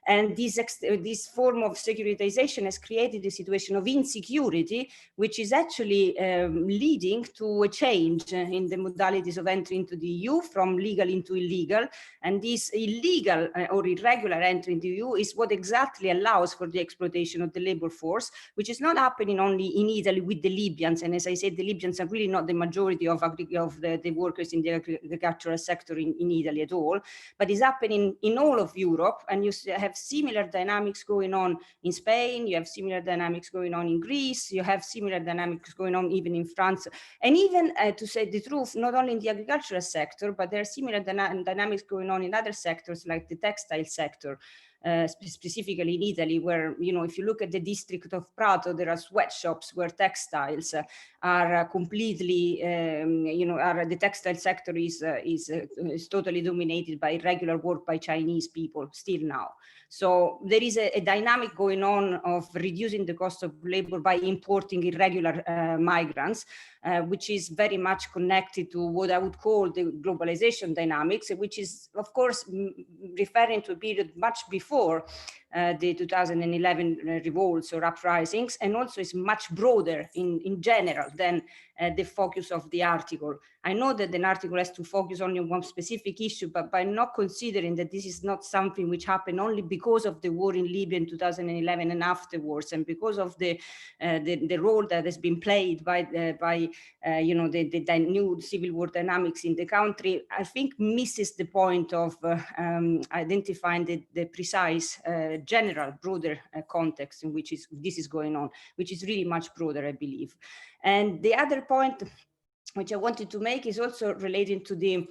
Speaker 6: And this form of securitization has created a situation of insecurity, which is actually leading to a change in the modalities of entry into the EU from legal into illegal. And this illegal or irregular entry into the EU is what exactly allows for the exploitation of the labor force, which is not happening only in Italy with the Libyans. And as I said, the Libyans are really not the majority of the workers in the agricultural sector in Italy at all, but is happening in all of Europe. And you have similar dynamics going on in Spain, you have similar dynamics going on in Greece, you have similar dynamics going on even in France, and even to say the truth, not only in the agricultural sector, but there are similar dynamics going on in other sectors like the textile sector. Specifically in Italy, where, you know, if you look at the district of Prato, there are sweatshops where textiles are completely, the textile sector is totally dominated by irregular work by Chinese people still now. So there is a dynamic going on of reducing the cost of labor by importing irregular migrants, which is very much connected to what I would call the globalization dynamics, which is, of course, referring to a period much before the 2011 revolts or uprisings, and also is much broader in general than the focus of the article. I know that an article has to focus only on one specific issue, but by not considering that this is not something which happened only because of the war in Libya in 2011 and afterwards, and because of the role that has been played by the new civil war dynamics in the country, I think misses the point of identifying the precise general, broader context in which this is going on, which is really much broader, I believe. And the other point which I wanted to make is also relating to the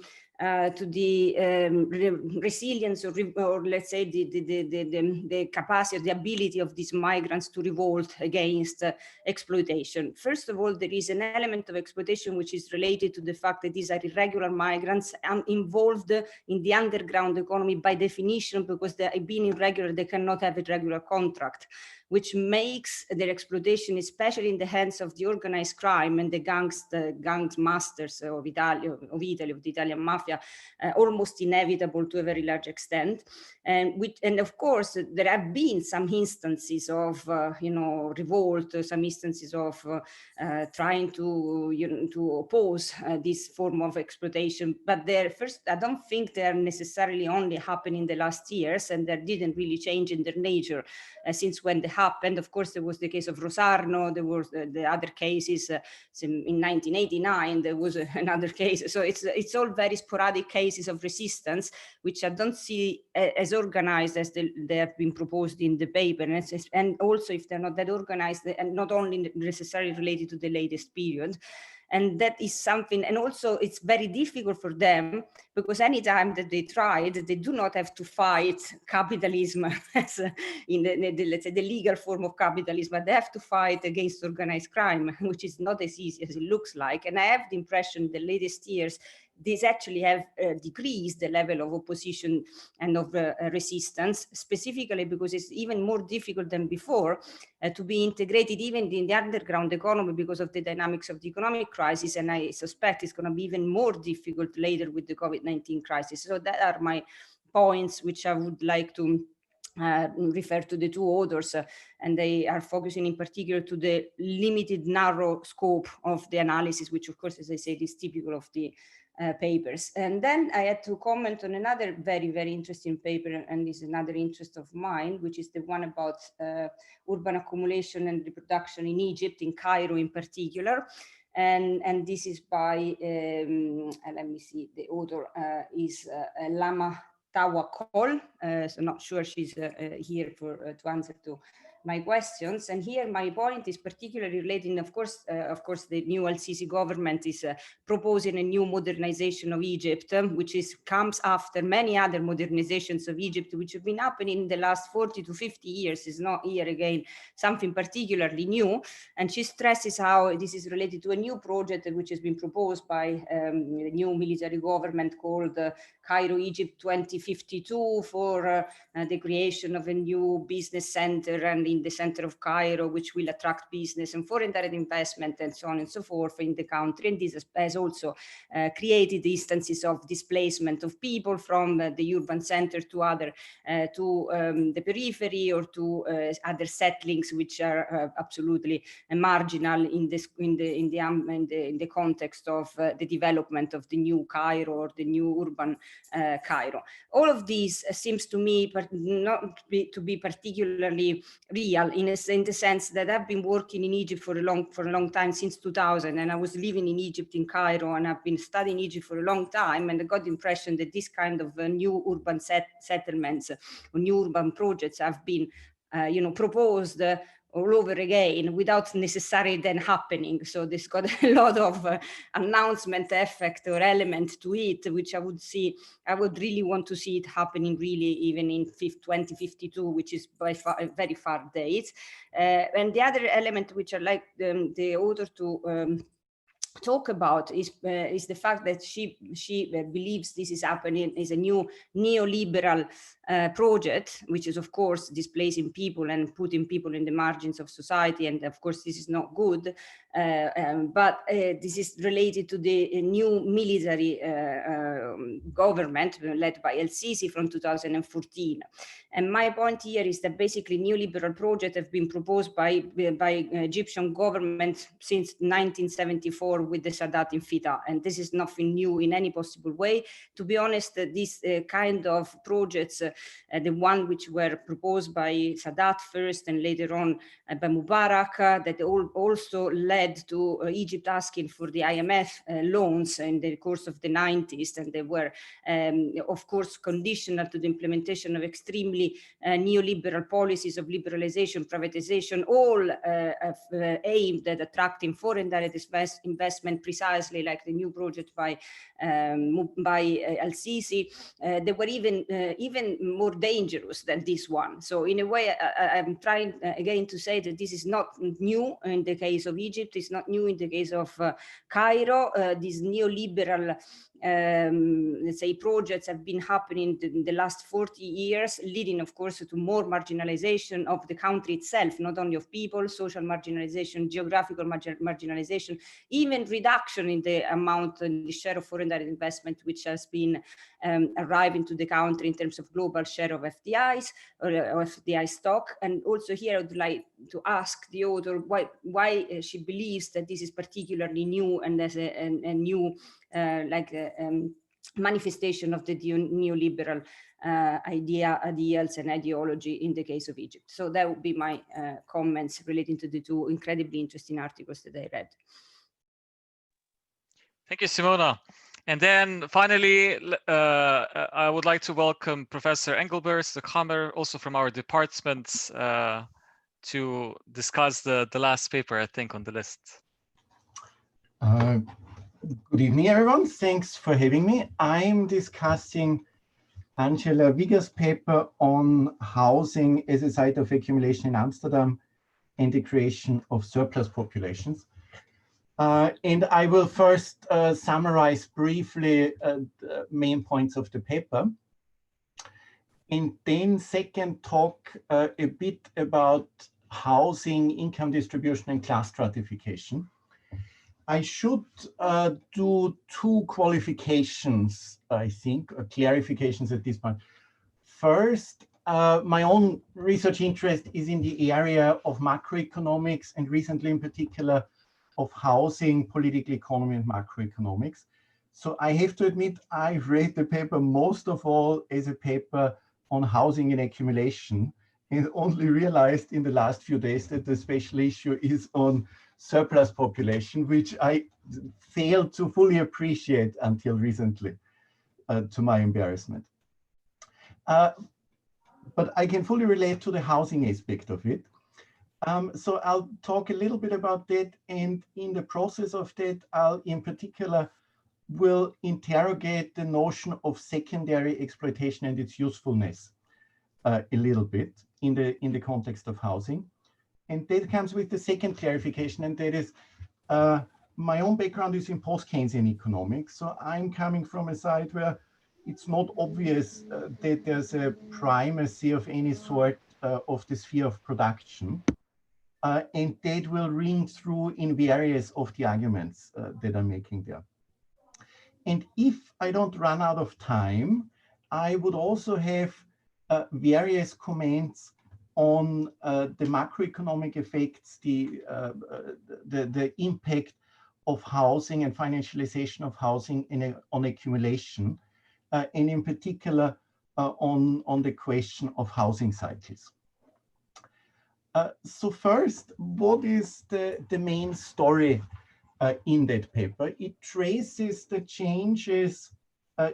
Speaker 6: resilience or let's say the capacity, the ability of these migrants to revolt against exploitation. First of all, there is an element of exploitation which is related to the fact that these are irregular migrants involved in the underground economy by definition, because they being irregular, they cannot have a regular contract, which makes their exploitation, especially in the hands of the organized crime and the gangs masters of the Italian mafia, almost inevitable to a very large extent. And of course, there have been some instances of revolt, some instances of trying to oppose this form of exploitation. But I don't think they're necessarily only happening in the last years, and they didn't really change in their nature since when they happened. Of course, there was the case of Rosarno, there were the other cases in 1989, there was another case. So it's all very sporadic cases of resistance, which I don't see as organized as they have been proposed in the paper. And also, if they're not that organized, and not only necessarily related to the latest period. And that is something, and also it's very difficult for them, because anytime that they tried, they do not have to fight capitalism as in let's say the legal form of capitalism, but they have to fight against organized crime, which is not as easy as it looks like. And I have the impression the latest years, these actually have decreased the level of opposition and of resistance, specifically because it's even more difficult than before to be integrated even in the underground economy because of the dynamics of the economic crisis. And I suspect it's going to be even more difficult later with the COVID-19 crisis. So that are my points which I would like to refer to the two authors, and they are focusing in particular to the limited, narrow scope of the analysis, which of course, as I said, is typical of the papers. And then I had to comment on another very, very interesting paper, and this is another interest of mine, which is the one about urban accumulation and reproduction in Egypt, in Cairo in particular. And this is by, let me see, the author is Lama Tawa Kol, so not sure she's here for to answer to my questions. And here my point is particularly relating, of course, the new Al-Sisi government is proposing a new modernization of Egypt, which comes after many other modernizations of Egypt, which have been happening in the last 40 to 50 years. Is not here again something particularly new. And she stresses how this is related to a new project which has been proposed by the new military government called Cairo Egypt 2052 for the creation of a new business center and in the center of Cairo, which will attract business and foreign direct investment and so on and so forth in the country. And this has also created instances of displacement of people from the urban center to other the periphery or to other settlings which are absolutely marginal in the context of the development of the new Cairo or the new urban Cairo. All of these seems to me to be particularly real in the sense that I've been working in Egypt for a long time, since 2000, and I was living in Egypt in Cairo, and I've been studying Egypt for a long time, and I got the impression that this kind of new urban settlements or new urban projects have been proposed all over again without necessarily then happening. So this got a lot of announcement effect or element to it, which I would really want to see it happening really even in 2052, which is by far a very far date. And the other element which I like the author to talk about is the fact that she believes this is happening is a new neoliberal project, which is of course displacing people and putting people in the margins of society, and of course this is not good, but this is related to the new military government led by El-Sisi from 2014. And my point here is that basically neoliberal projects have been proposed by Egyptian government since 1974 with the Sadat Infita, and this is nothing new in any possible way. To be honest, this kind of projects, the one which were proposed by Sadat first and later on by Mubarak, that also led to Egypt asking for the IMF loans in the course of the 90s, and they were of course conditional to the implementation of extremely neoliberal policies of liberalization, privatization, all aimed at attracting foreign direct investment, precisely like the new project by Al-Sisi. They were even more dangerous than this one. So in a way, I'm trying again to say that this is not new in the case of Egypt. It's not new in the case of Cairo. These neoliberal let's say projects have been happening in the last 40 years, leading of course to more marginalization of the country itself, not only of people, social marginalization, geographical marginalization, even reduction in the amount and the share of foreign direct investment which has been arriving to the country in terms of global share of FDIs or FDI stock. And also here I would like to ask the author why she believes that this is particularly new and as a new manifestation of the neoliberal ideals and ideology in the case of Egypt. So that would be my comments relating to the two incredibly interesting articles that I read.
Speaker 2: Thank you, Simona. And then finally, I would like to welcome Professor Engelbert Stockhammer, also from our department, to discuss the last paper, I think, on the list.
Speaker 7: Good evening, everyone. Thanks for having me. I'm discussing Angela Wigger's paper on housing as a site of accumulation in Amsterdam and the creation of surplus populations. And I will first summarize briefly the main points of the paper, and then second talk a bit about housing, income distribution, and class stratification. I should do two qualifications, I think, or clarifications at this point. First, my own research interest is in the area of macroeconomics, and recently in particular of housing, political economy, and macroeconomics. So I have to admit, I've read the paper most of all as a paper on housing and accumulation, and only realized in the last few days that the special issue is on surplus population, which I failed to fully appreciate until recently, to my embarrassment. But I can fully relate to the housing aspect of it. So I'll talk a little bit about that, and in the process of that, I'll in particular will interrogate the notion of secondary exploitation and its usefulness a little bit in the context of housing. And that comes with the second clarification, and that is my own background is in post-Keynesian economics. So I'm coming from a side where it's not obvious that there's a primacy of any sort of the sphere of production. And that will ring through in various of the arguments that I'm making there. And if I don't run out of time, I would also have various comments on the macroeconomic effects, the impact of housing and financialization of housing on accumulation, and in particular on the question of housing cycles. So first, what is the main story in that paper? It traces the changes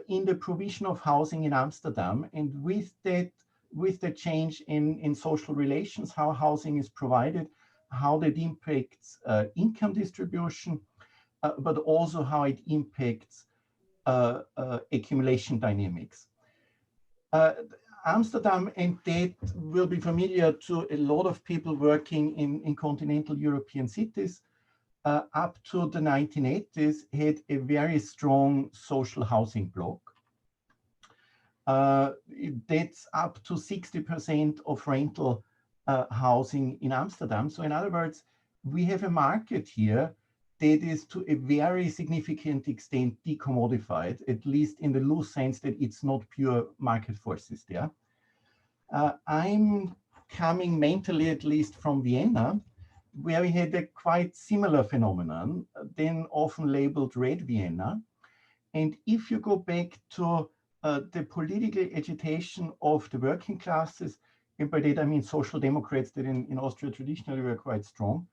Speaker 7: in the provision of housing in Amsterdam, and with the change in social relations, how housing is provided, how that impacts income distribution, but also how it impacts accumulation dynamics. Amsterdam, and that will be familiar to a lot of people working in continental European cities, up to the 1980s had a very strong social housing bloc. That's up to 60% of rental housing in Amsterdam. So in other words, we have a market here that is to a very significant extent decommodified, at least in the loose sense that it's not pure market forces there. I'm coming mentally, at least, from Vienna, where we had a quite similar phenomenon, then often labeled Red Vienna. And if you go back to the political agitation of the working classes, and by that I mean social democrats that in Austria traditionally were quite strong,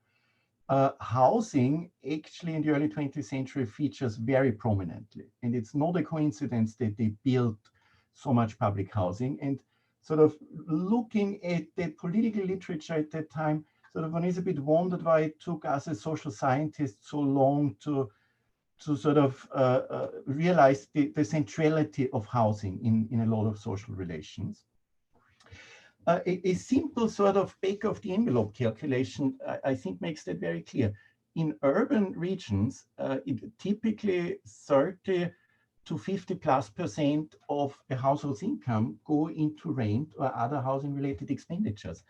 Speaker 7: housing actually in the early 20th century features very prominently. And it's not a coincidence that they built so much public housing. And sort of looking at the political literature at that time, sort of one is a bit wondered why it took us as social scientists so long to sort of realize the centrality of housing in a lot of social relations. A simple sort of back of the envelope calculation, I think, makes that very clear. In urban regions, typically 30 to 50+% of a household's income go into rent or other housing related expenditures.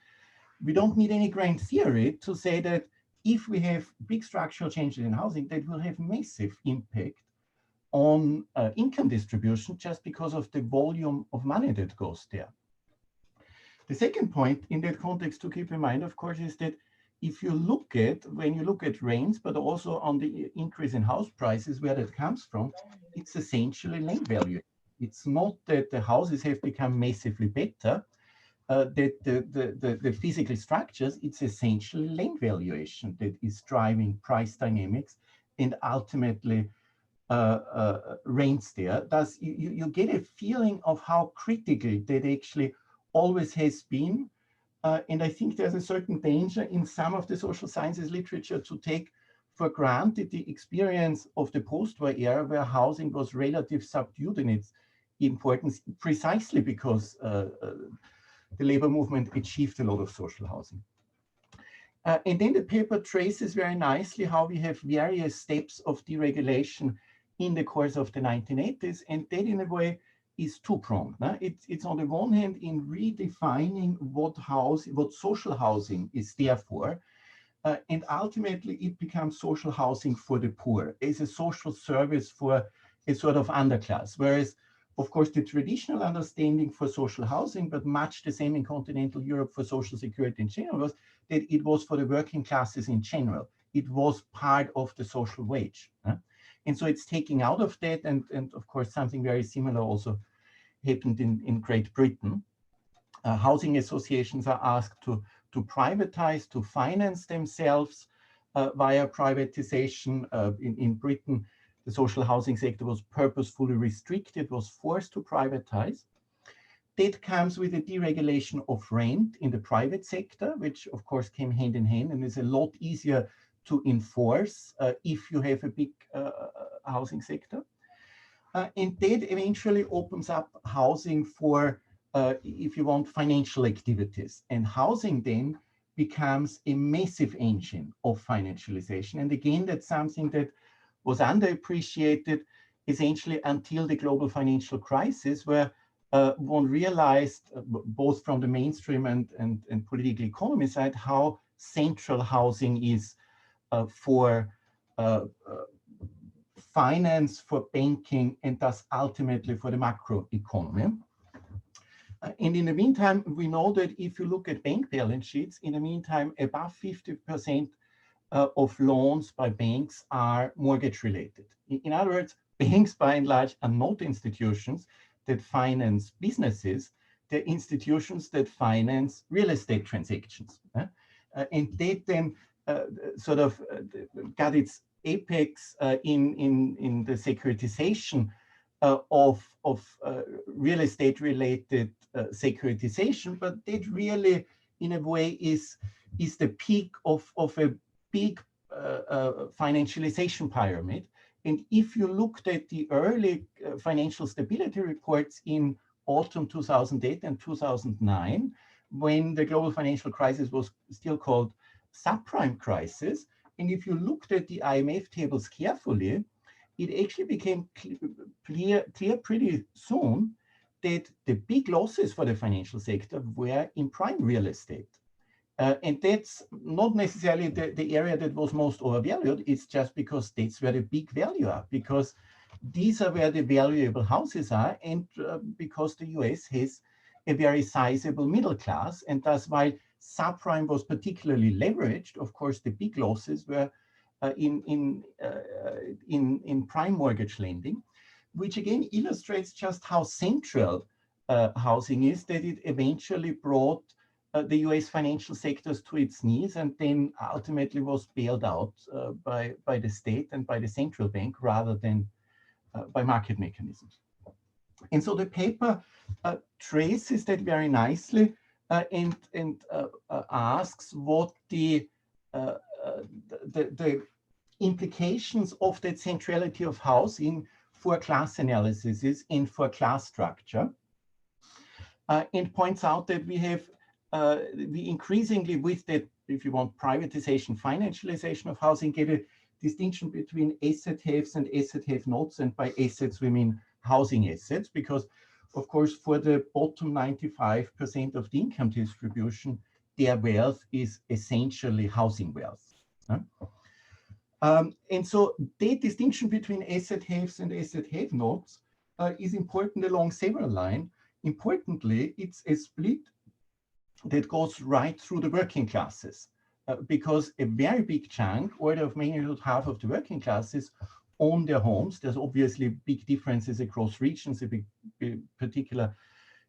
Speaker 7: We don't need any grand theory to say that if we have big structural changes in housing, that will have massive impact on income distribution just because of the volume of money that goes there. The second point in that context to keep in mind, of course, is that if you look at, when you look at rents, but also on the increase in house prices, where that comes from, it's essentially land value. It's not that the houses have become massively better, that the physical structures, it's essentially land valuation that is driving price dynamics and ultimately rents there. Thus, you get a feeling of how critical that actually always has been. And I think there's a certain danger in some of the social sciences literature to take for granted the experience of the post-war era where housing was relatively subdued in its importance, precisely because the labor movement achieved a lot of social housing. And then the paper traces very nicely how we have various steps of deregulation in the course of the 1980s, and that in a way is two-pronged. It's on the one hand in redefining what social housing is there for, and ultimately it becomes social housing for the poor as a social service for a sort of underclass. Whereas of course, the traditional understanding for social housing, but much the same in continental Europe for social security in general, was that it was for the working classes in general. It was part of the social wage. And so it's taking out of that, and of course, something very similar also happened in Great Britain. Housing associations are asked to privatize, to finance themselves via privatization. In Britain, the social housing sector was purposefully restricted, was forced to privatize. That comes with a deregulation of rent in the private sector, which of course came hand in hand and is a lot easier to enforce if you have a big housing sector. And that eventually opens up housing for, if you want, financial activities. And housing then becomes a massive engine of financialization. And again, that's something that was underappreciated essentially until the global financial crisis, where one realized, both from the mainstream and political economy side, how central housing is for finance, for banking, and thus ultimately for the macro economy. And in the meantime, we know that if you look at bank balance sheets, in the meantime, above 50% of loans by banks are mortgage related. In other words, banks by and large are not institutions that finance businesses, they're institutions that finance real estate transactions. And they then sort of got its apex in the securitization of real estate related securitization, but that really in a way is the peak of a big financialization pyramid. And if you looked at the early financial stability reports in autumn 2008 and 2009, when the global financial crisis was still called subprime crisis, and if you looked at the IMF tables carefully, it actually became clear pretty soon that the big losses for the financial sector were in prime real estate. And that's not necessarily the area that was most overvalued. It's just because that's where the big value are, because these are where the valuable houses are, and because the US has a very sizable middle class. And thus, while subprime was particularly leveraged, of course, the big losses were in prime mortgage lending, which again illustrates just how central housing is, that it eventually brought the US financial sectors to its knees and then ultimately was bailed out by the state and by the central bank rather than by market mechanisms. And so the paper traces that very nicely and asks what the implications of that centrality of housing for class analysis is and for class structure, and points out that we have we increasingly, with that, if you want, privatization, financialization of housing, get a distinction between asset haves and asset have nots, and by assets we mean housing assets, because of course for the bottom 95% of the income distribution, their wealth is essentially housing wealth. And so the distinction between asset haves and asset have nots is important along several lines. Importantly, it's a split that goes right through the working classes, because a very big chunk, order of magnitude half of the working classes, own their homes. There's obviously big differences across regions, in particular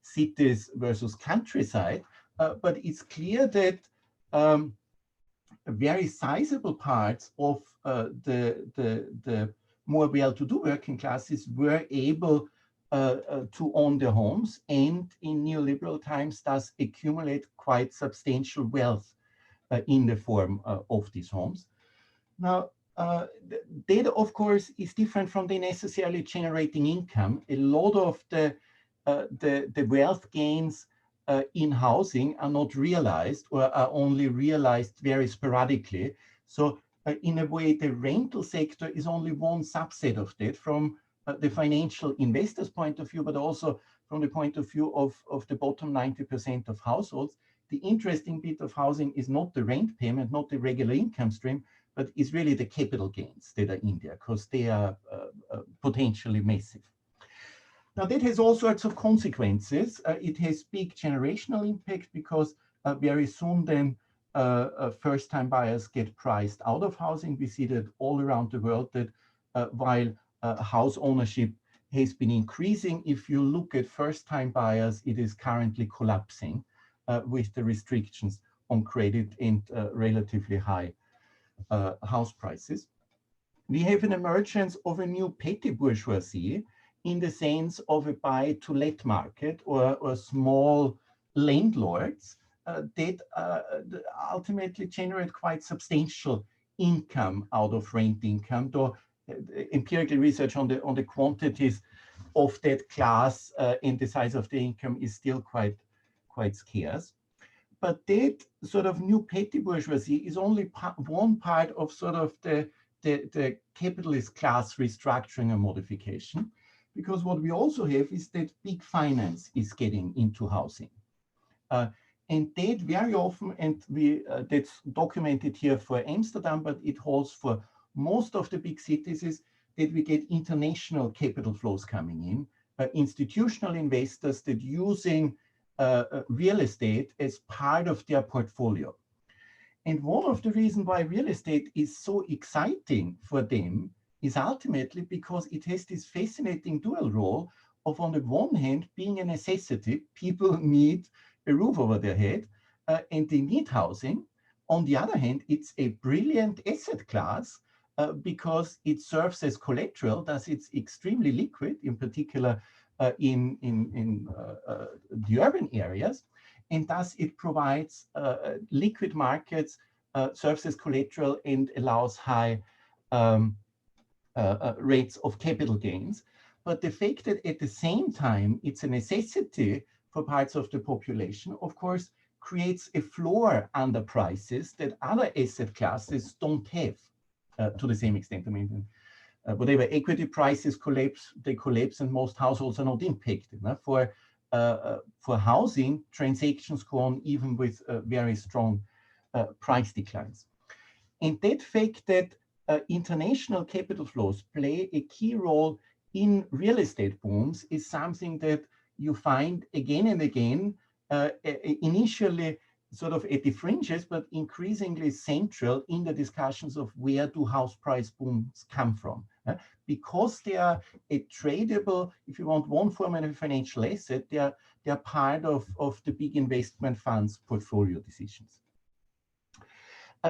Speaker 7: cities versus countryside, but it's clear that very sizable parts of the more well-to-do working classes were able to own their homes, and in neoliberal times thus accumulate quite substantial wealth in the form of these homes. Now, data, of course, is different from the necessarily generating income. A lot of the wealth gains in housing are not realized, or are only realized very sporadically. So in a way, the rental sector is only one subset of that from the financial investor's point of view, but also from the point of view of the bottom 90% of households. The interesting bit of housing is not the rent payment, not the regular income stream, but is really the capital gains that are in there, because they are potentially massive. Now that has all sorts of consequences. It has big generational impact because very soon then first-time buyers get priced out of housing. We see that all around the world that while house ownership has been increasing, if you look at first-time buyers, it is currently collapsing with the restrictions on credit and relatively high house prices. We have an emergence of a new petty bourgeoisie in the sense of a buy-to-let market or small landlords that ultimately generate quite substantial income out of rent income, though empirical research on the quantities of that class and the size of the income is still quite scarce. But that sort of new petty bourgeoisie is only one part of sort of the capitalist class restructuring and modification, because what we also have is that big finance is getting into housing. And that very often, and that's documented here for Amsterdam, but it holds for most of the big cities, is that we get international capital flows coming in, institutional investors that using real estate as part of their portfolio. And one of the reasons why real estate is so exciting for them is ultimately because it has this fascinating dual role of, on the one hand, being a necessity. People need a roof over their head and they need housing. On the other hand, it's a brilliant asset class because it serves as collateral, thus it's extremely liquid, in particular in the urban areas. And thus it provides liquid markets, serves as collateral, and allows high rates of capital gains. But the fact that at the same time it's a necessity for parts of the population, of course, creates a floor under prices that other asset classes don't have to the same extent. I mean, whatever equity prices collapse, they collapse, and most households are not impacted. For housing, transactions go on even with very strong price declines. And that fact that international capital flows play a key role in real estate booms is something that you find again and again, initially sort of at the fringes, but increasingly central in the discussions of where do house price booms come from. Because they are a tradable, if you want one form of a financial asset, they are part of the big investment funds portfolio decisions.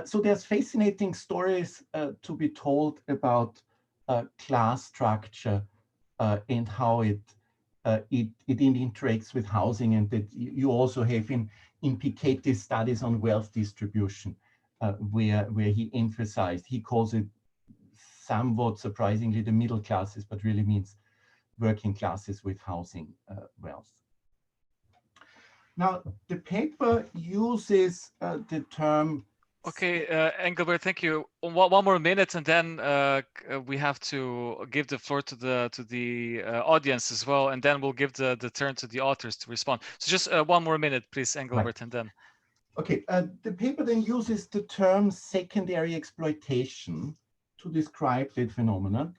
Speaker 7: So there's fascinating stories to be told about class structure and how it interacts with housing, and that you also have in Piketty's studies on wealth distribution, where he emphasized, he calls it somewhat surprisingly the middle classes, but really means working classes with housing wealth. Now, the paper uses the term.
Speaker 2: Okay, Engelbert, thank you. One more minute, and then we have to give the floor to the audience as well, and then we'll give the turn to the authors to respond. So just 1 more minute, please, Engelbert, right. And then.
Speaker 7: Okay, the paper then uses the term secondary exploitation to describe that phenomenon.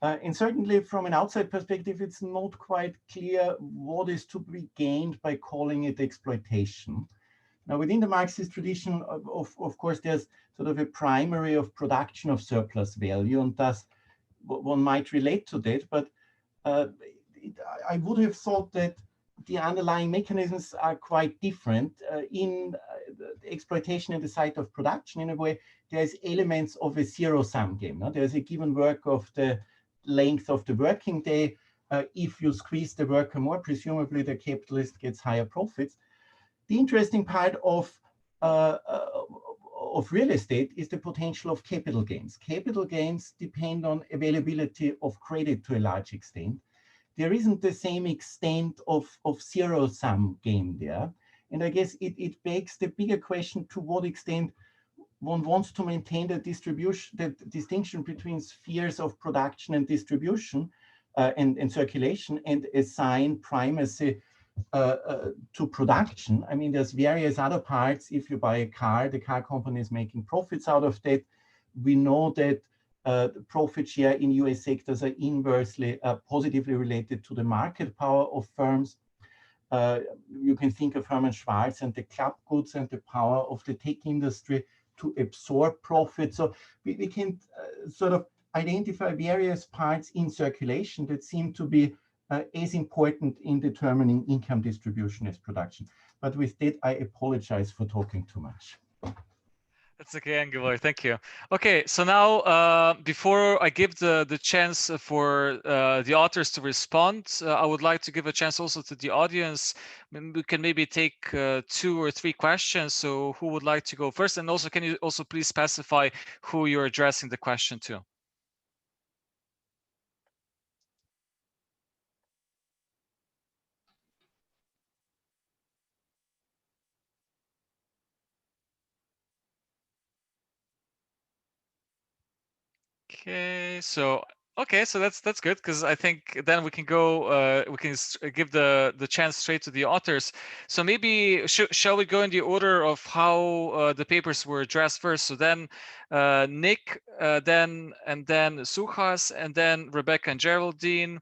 Speaker 7: And certainly from an outside perspective, it's not quite clear what is to be gained by calling it exploitation. Now, within the Marxist tradition, of course, there's sort of a primary of production of surplus value, and thus one might relate to that. But I would have thought that the underlying mechanisms are quite different. In exploitation at the site of production, in a way, there's elements of a zero-sum game. No? There's a given work of the length of the working day. If you squeeze the worker more, presumably the capitalist gets higher profits. The interesting part of real estate is the potential of capital gains. Capital gains depend on availability of credit to a large extent. There isn't the same extent of zero-sum game there. And I guess it begs the bigger question to what extent one wants to maintain the distinction between spheres of production and distribution and circulation, and assign primacy to production. I mean, there's various other parts. If you buy a car, the car company is making profits out of that. We know that the profit share in US sectors are inversely positively related to the market power of firms. You can think of Hermann Schwarz and the club goods and the power of the tech industry to absorb profit. So we can sort of identify various parts in circulation that seem to be as important in determining income distribution as production. But with that, I apologize for talking too much.
Speaker 2: That's okay, Engelbert. Thank you. Okay, so now before I give the chance for the authors to respond, I would like to give a chance also to the audience. We can maybe take 2 or 3 questions. So who would like to go first? And also, can you also please specify who you're addressing the question to? Okay, so that's good, because I think then we can go we can give the chance straight to the authors. So maybe shall we go in the order of how the papers were addressed first? So then Nick, then Suhas, and then Rebecca and Geraldine,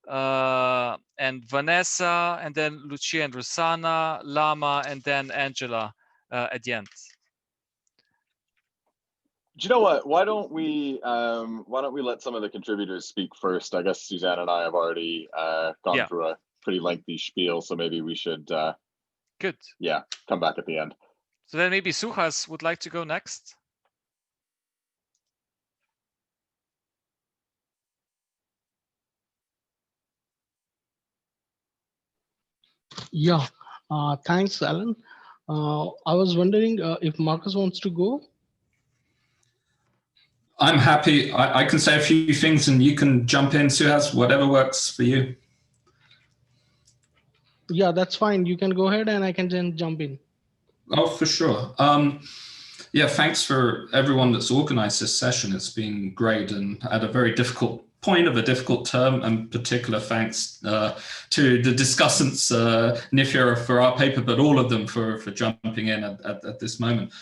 Speaker 2: and Vanessa, and then Lucia and Rosanna, Lama, and then Angela at the end.
Speaker 3: Do you know what? Why don't we let some of the contributors speak first? I guess Susanne and I have already gone through a pretty lengthy spiel, so maybe we should
Speaker 2: good.
Speaker 3: Yeah, come back at the end.
Speaker 2: So then maybe Suhas would like to go next.
Speaker 8: Yeah, thanks, Alen. I was wondering if Marcus wants to go.
Speaker 9: I'm happy. I can say a few things and you can jump in, Suhas, whatever works for you.
Speaker 8: Yeah, that's fine. You can go ahead and I can then jump in.
Speaker 9: Oh, for sure. Yeah, thanks for everyone that's organized this session. It's been great and at a very difficult point of a difficult term, and particular thanks to the discussants, Nithya for our paper, but all of them for jumping in at this moment.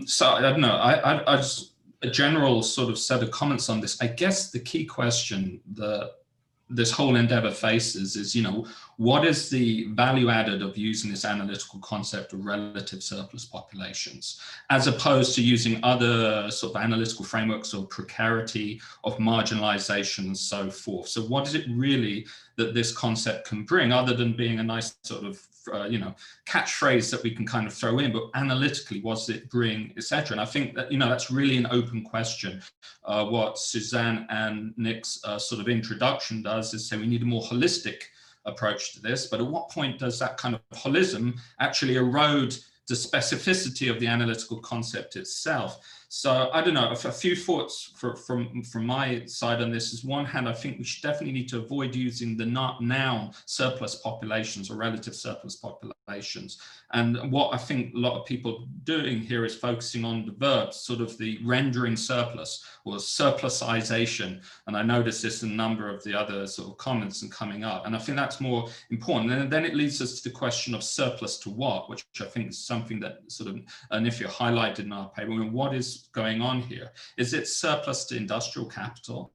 Speaker 9: So I don't know, I just, a general sort of set of comments on this. I guess the key question that this whole endeavor faces is, what is the value added of using this analytical concept of relative surplus populations, as opposed to using other sort of analytical frameworks of precarity, of marginalization, and so forth. So what is it really that this concept can bring, other than being a nice sort of catchphrase that we can kind of throw in, but analytically, what does it bring, etc. And I think that, that's really an open question. What Susanne and Nick's sort of introduction does is say we need a more holistic approach to this, but at what point does that kind of holism actually erode the specificity of the analytical concept itself? So I don't know, a few thoughts from my side on this is, one hand, I think we should definitely need to avoid using the noun surplus populations or relative surplus populations. And what I think a lot of people are doing here is focusing on the verbs, sort of the rendering surplus or surplusization. And I noticed this in a number of the other sort of comments and coming up. And I think that's more important. And then it leads us to the question of surplus to what, which I think is something that sort of Nithya highlighted in our paper. I mean, what is going on here? Is it surplus to industrial capital,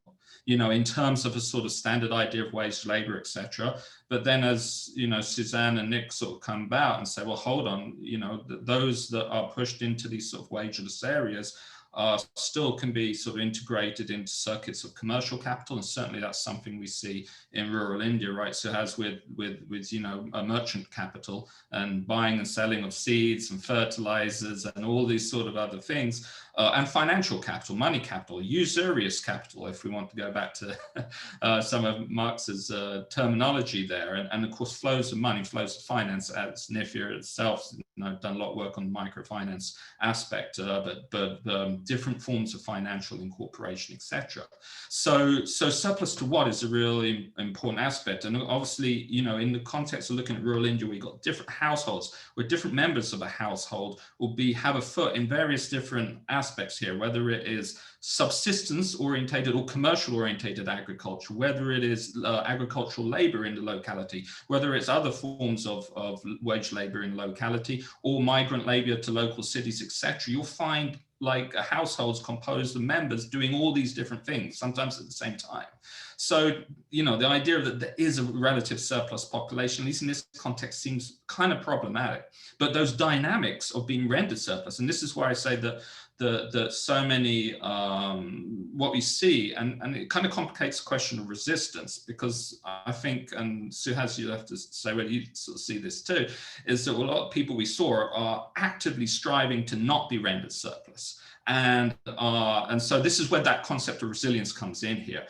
Speaker 9: in terms of a sort of standard idea of wage labor, etc. But then, as Susanne and Nick sort of come about and say, well, hold on, those that are pushed into these sort of wageless areas still can be sort of integrated into circuits of commercial capital, and certainly that's something we see in rural India, right? So as with a merchant capital and buying and selling of seeds and fertilizers and all these sort of other things, and financial capital, money capital, usurious capital, if we want to go back to some of Marx's terminology there, and of course flows of money, flows of finance, as Nithya itself done a lot of work on the microfinance aspect, but different forms of financial incorporation, etc. So surplus to what is a really important aspect. And obviously, in the context of looking at rural India, we've got different households where different members of a household will have a foot in various different aspects here, whether it is subsistence orientated or commercial orientated agriculture, whether it is agricultural labor in the locality, whether it's other forms of wage labor in locality or migrant labor to local cities, etc. You'll find like households composed of members doing all these different things, sometimes at the same time. So, you know, the idea that there is a relative surplus population, at least in this context, seems kind of problematic. But those dynamics of being rendered surplus, and this is why I say that so many, what we see, and it kind of complicates the question of resistance, because I think, and Suhas, you have to say whether you sort of see this too, is that a lot of people we saw are actively striving to not be rendered surplus. And so this is where that concept of resilience comes in here,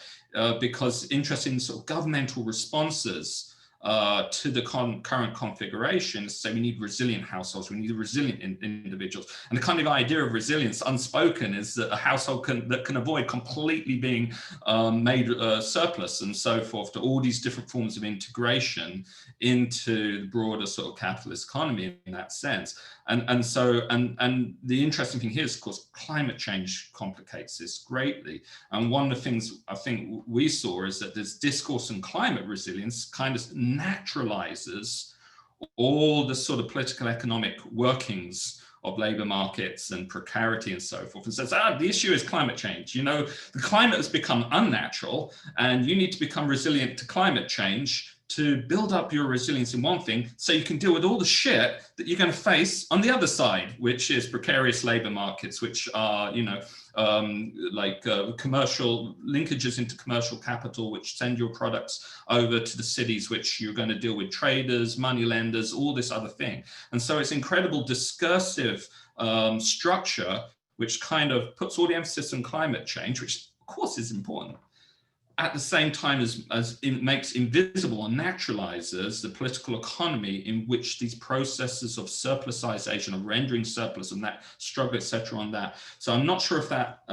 Speaker 9: because interesting sort of governmental responses to the current configuration, say we need resilient households, we need resilient individuals. And the kind of idea of resilience unspoken is that a household that can avoid completely being made surplus and so forth to all these different forms of integration into the broader sort of capitalist economy in that sense. And the interesting thing here is, of course, climate change complicates this greatly. And one of the things I think we saw is that this discourse on climate resilience kind of naturalizes all the sort of political economic workings of labor markets and precarity and so forth, and says, the issue is climate change. You know, the climate has become unnatural and you need to become resilient to climate change to build up your resilience in one thing, so you can deal with all the shit that you're going to face on the other side, which is precarious labor markets, which are, you know, commercial linkages into commercial capital, which send your products over to the cities, which you're going to deal with traders, money lenders, all this other thing. And so it's incredible discursive structure, which kind of puts all the emphasis on climate change, which of course is important, at the same time as it makes invisible and naturalizes the political economy in which these processes of surplusization, of rendering surplus and that struggle, etc. on that. So I'm not sure if that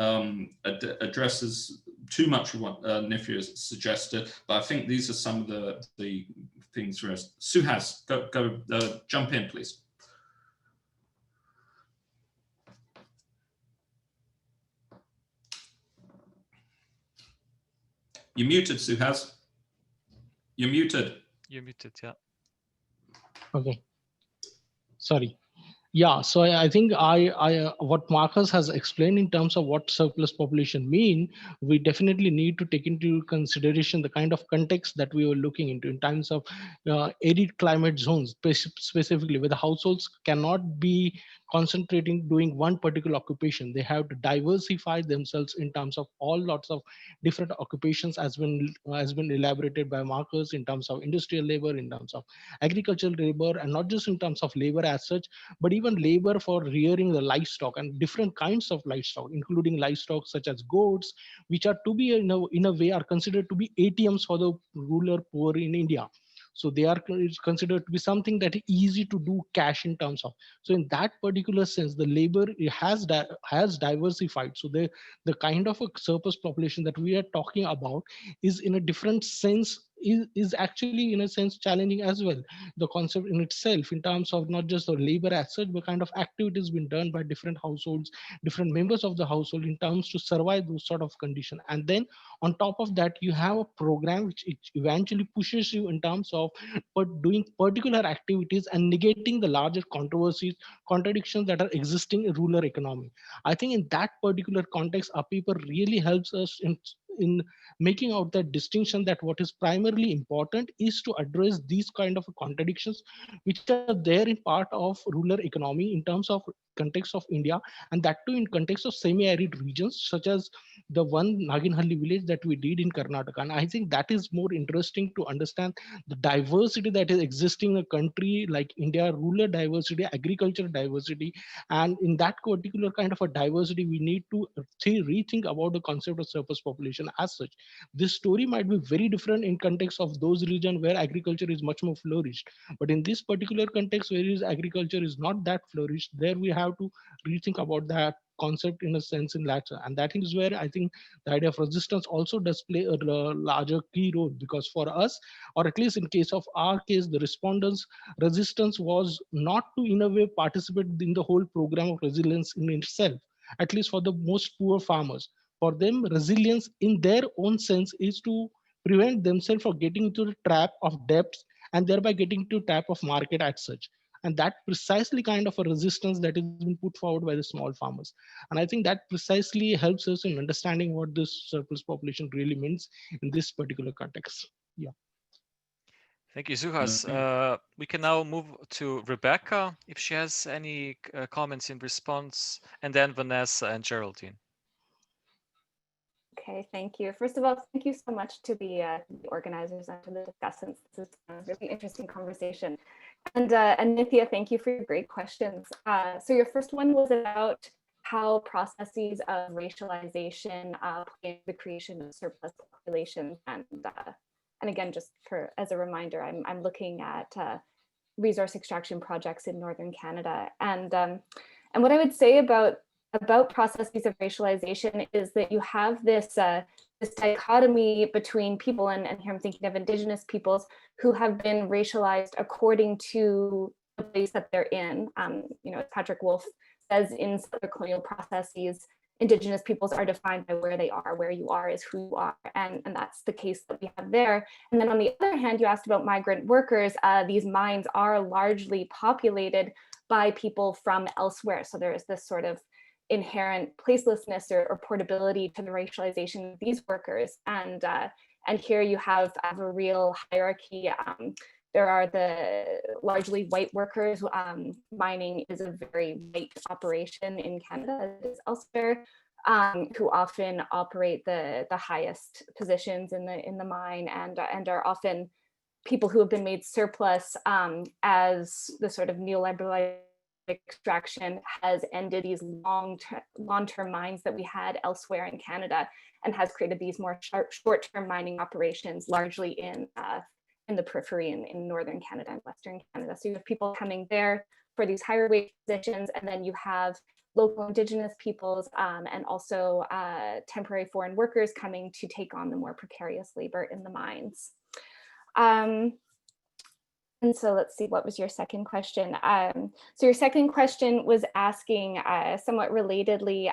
Speaker 9: addresses too much of what Nithya has suggested, but I think these are some of the things for us. Suhas, go jump in, please. You're muted, Suhas. You're muted.
Speaker 2: You're muted, yeah.
Speaker 8: Okay. Sorry. Yeah, so I think what Marcus has explained in terms of what surplus population mean, we definitely need to take into consideration the kind of context that we were looking into in terms of arid climate zones, specifically where the households cannot be concentrating doing one particular occupation. They have to diversify themselves in terms of all lots of different occupations, as been elaborated by Marcus, in terms of industrial labor, in terms of agricultural labor, and not just in terms of labor as such, but even labor for rearing the livestock and different kinds of livestock, including livestock such as goats, which are to be in a way are considered to be ATMs for the rural poor in India. So they are considered to be something that is easy to do cash in terms of. So in that particular sense, the labor has diversified. So the kind of a surplus population that we are talking about is in a different sense is actually in a sense challenging as well. The concept in itself, in terms of not just the labor as such, but kind of activities being done by different households, different members of the household in terms to survive those sort of conditions. And then on top of that, you have a program which eventually pushes you in terms of doing particular activities and negating the larger controversies, contradictions that are existing in rural economy. I think in that particular context, our paper really helps us in making out that distinction, that what is primarily important is to address these kind of contradictions which are there in part of rural economy in terms of context of India, and that too in context of semi-arid regions such as the one Naginhalli village that we did in Karnataka. And I think that is more interesting to understand the diversity that is existing in a country like India, rural diversity, agricultural diversity, and in that particular kind of a diversity, we need to rethink about the concept of surplus population as such. This story might be very different in context of those regions where agriculture is much more flourished, but in this particular context where agriculture is not that flourished, there we have to rethink about that concept in a sense in latter. And that is where I think the idea of resistance also does play a larger key role, because for us, or at least in case of our case, the respondents' resistance was not to in a way participate in the whole program of resilience in itself, at least for the most poor farmers. For them, resilience in their own sense is to prevent themselves from getting into the trap of debts and thereby getting into trap of market as such. And that precisely kind of a resistance that is being put forward by the small farmers. And I think that precisely helps us in understanding what this surplus population really means in this particular context. Yeah.
Speaker 2: Thank you, Suhas. We can now move to Rebecca, if she has any comments in response, and then Vanessa and Geraldine.
Speaker 10: Okay, thank you. First of all, thank you so much to the organizers and to the discussants. This is a really interesting conversation. And Nithya, thank you for your great questions. So your first one was about how processes of racialization play into the creation of surplus populations. And again, just as a reminder, I'm looking at resource extraction projects in Northern Canada. And what I would say about processes of racialization is that you have this dichotomy between people, and here I'm thinking of Indigenous peoples who have been racialized according to the place that they're in. You know, as Patrick Wolf says, in settler colonial processes, Indigenous peoples are defined by where they are. Where you are is who you are, and that's the case that we have there. And then on the other hand, you asked about migrant workers. These mines are largely populated by people from elsewhere. So there is this sort of inherent placelessness or portability to the racialization of these workers. And here you have a real hierarchy. There are the largely white workers. Mining is a very white operation in Canada, as it is elsewhere, who often operate the highest positions in the mine, and are often people who have been made surplus as the sort of neoliberal extraction has ended these long-term mines that we had elsewhere in Canada, and has created these more short-term mining operations, largely in the periphery in Northern Canada and Western Canada. So you have people coming there for these higher wage positions, and then you have local Indigenous peoples and also temporary foreign workers coming to take on the more precarious labor in the mines. And so let's see, what was your second question? So your second question was asking somewhat relatedly,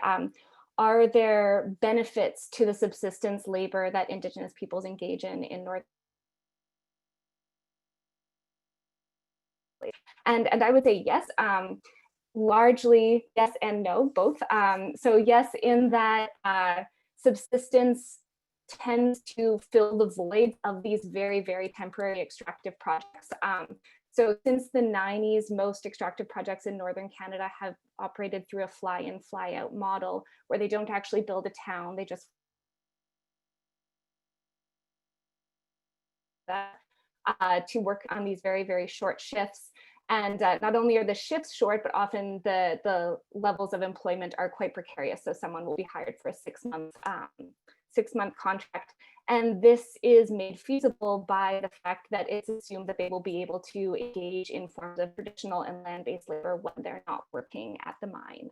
Speaker 10: are there benefits to the subsistence labor that Indigenous peoples engage in North? And I would say yes, largely yes and no, both. So yes, in that subsistence tends to fill the void of these very, very temporary extractive projects. So since the 90s, most extractive projects in Northern Canada have operated through a fly-in, fly-out model, where they don't actually build a town, they just to work on these very, very short shifts. And not only are the shifts short, but often the levels of employment are quite precarious. So someone will be hired for a 6-month contract. And this is made feasible by the fact that it's assumed that they will be able to engage in forms of traditional and land-based labor when they're not working at the mine.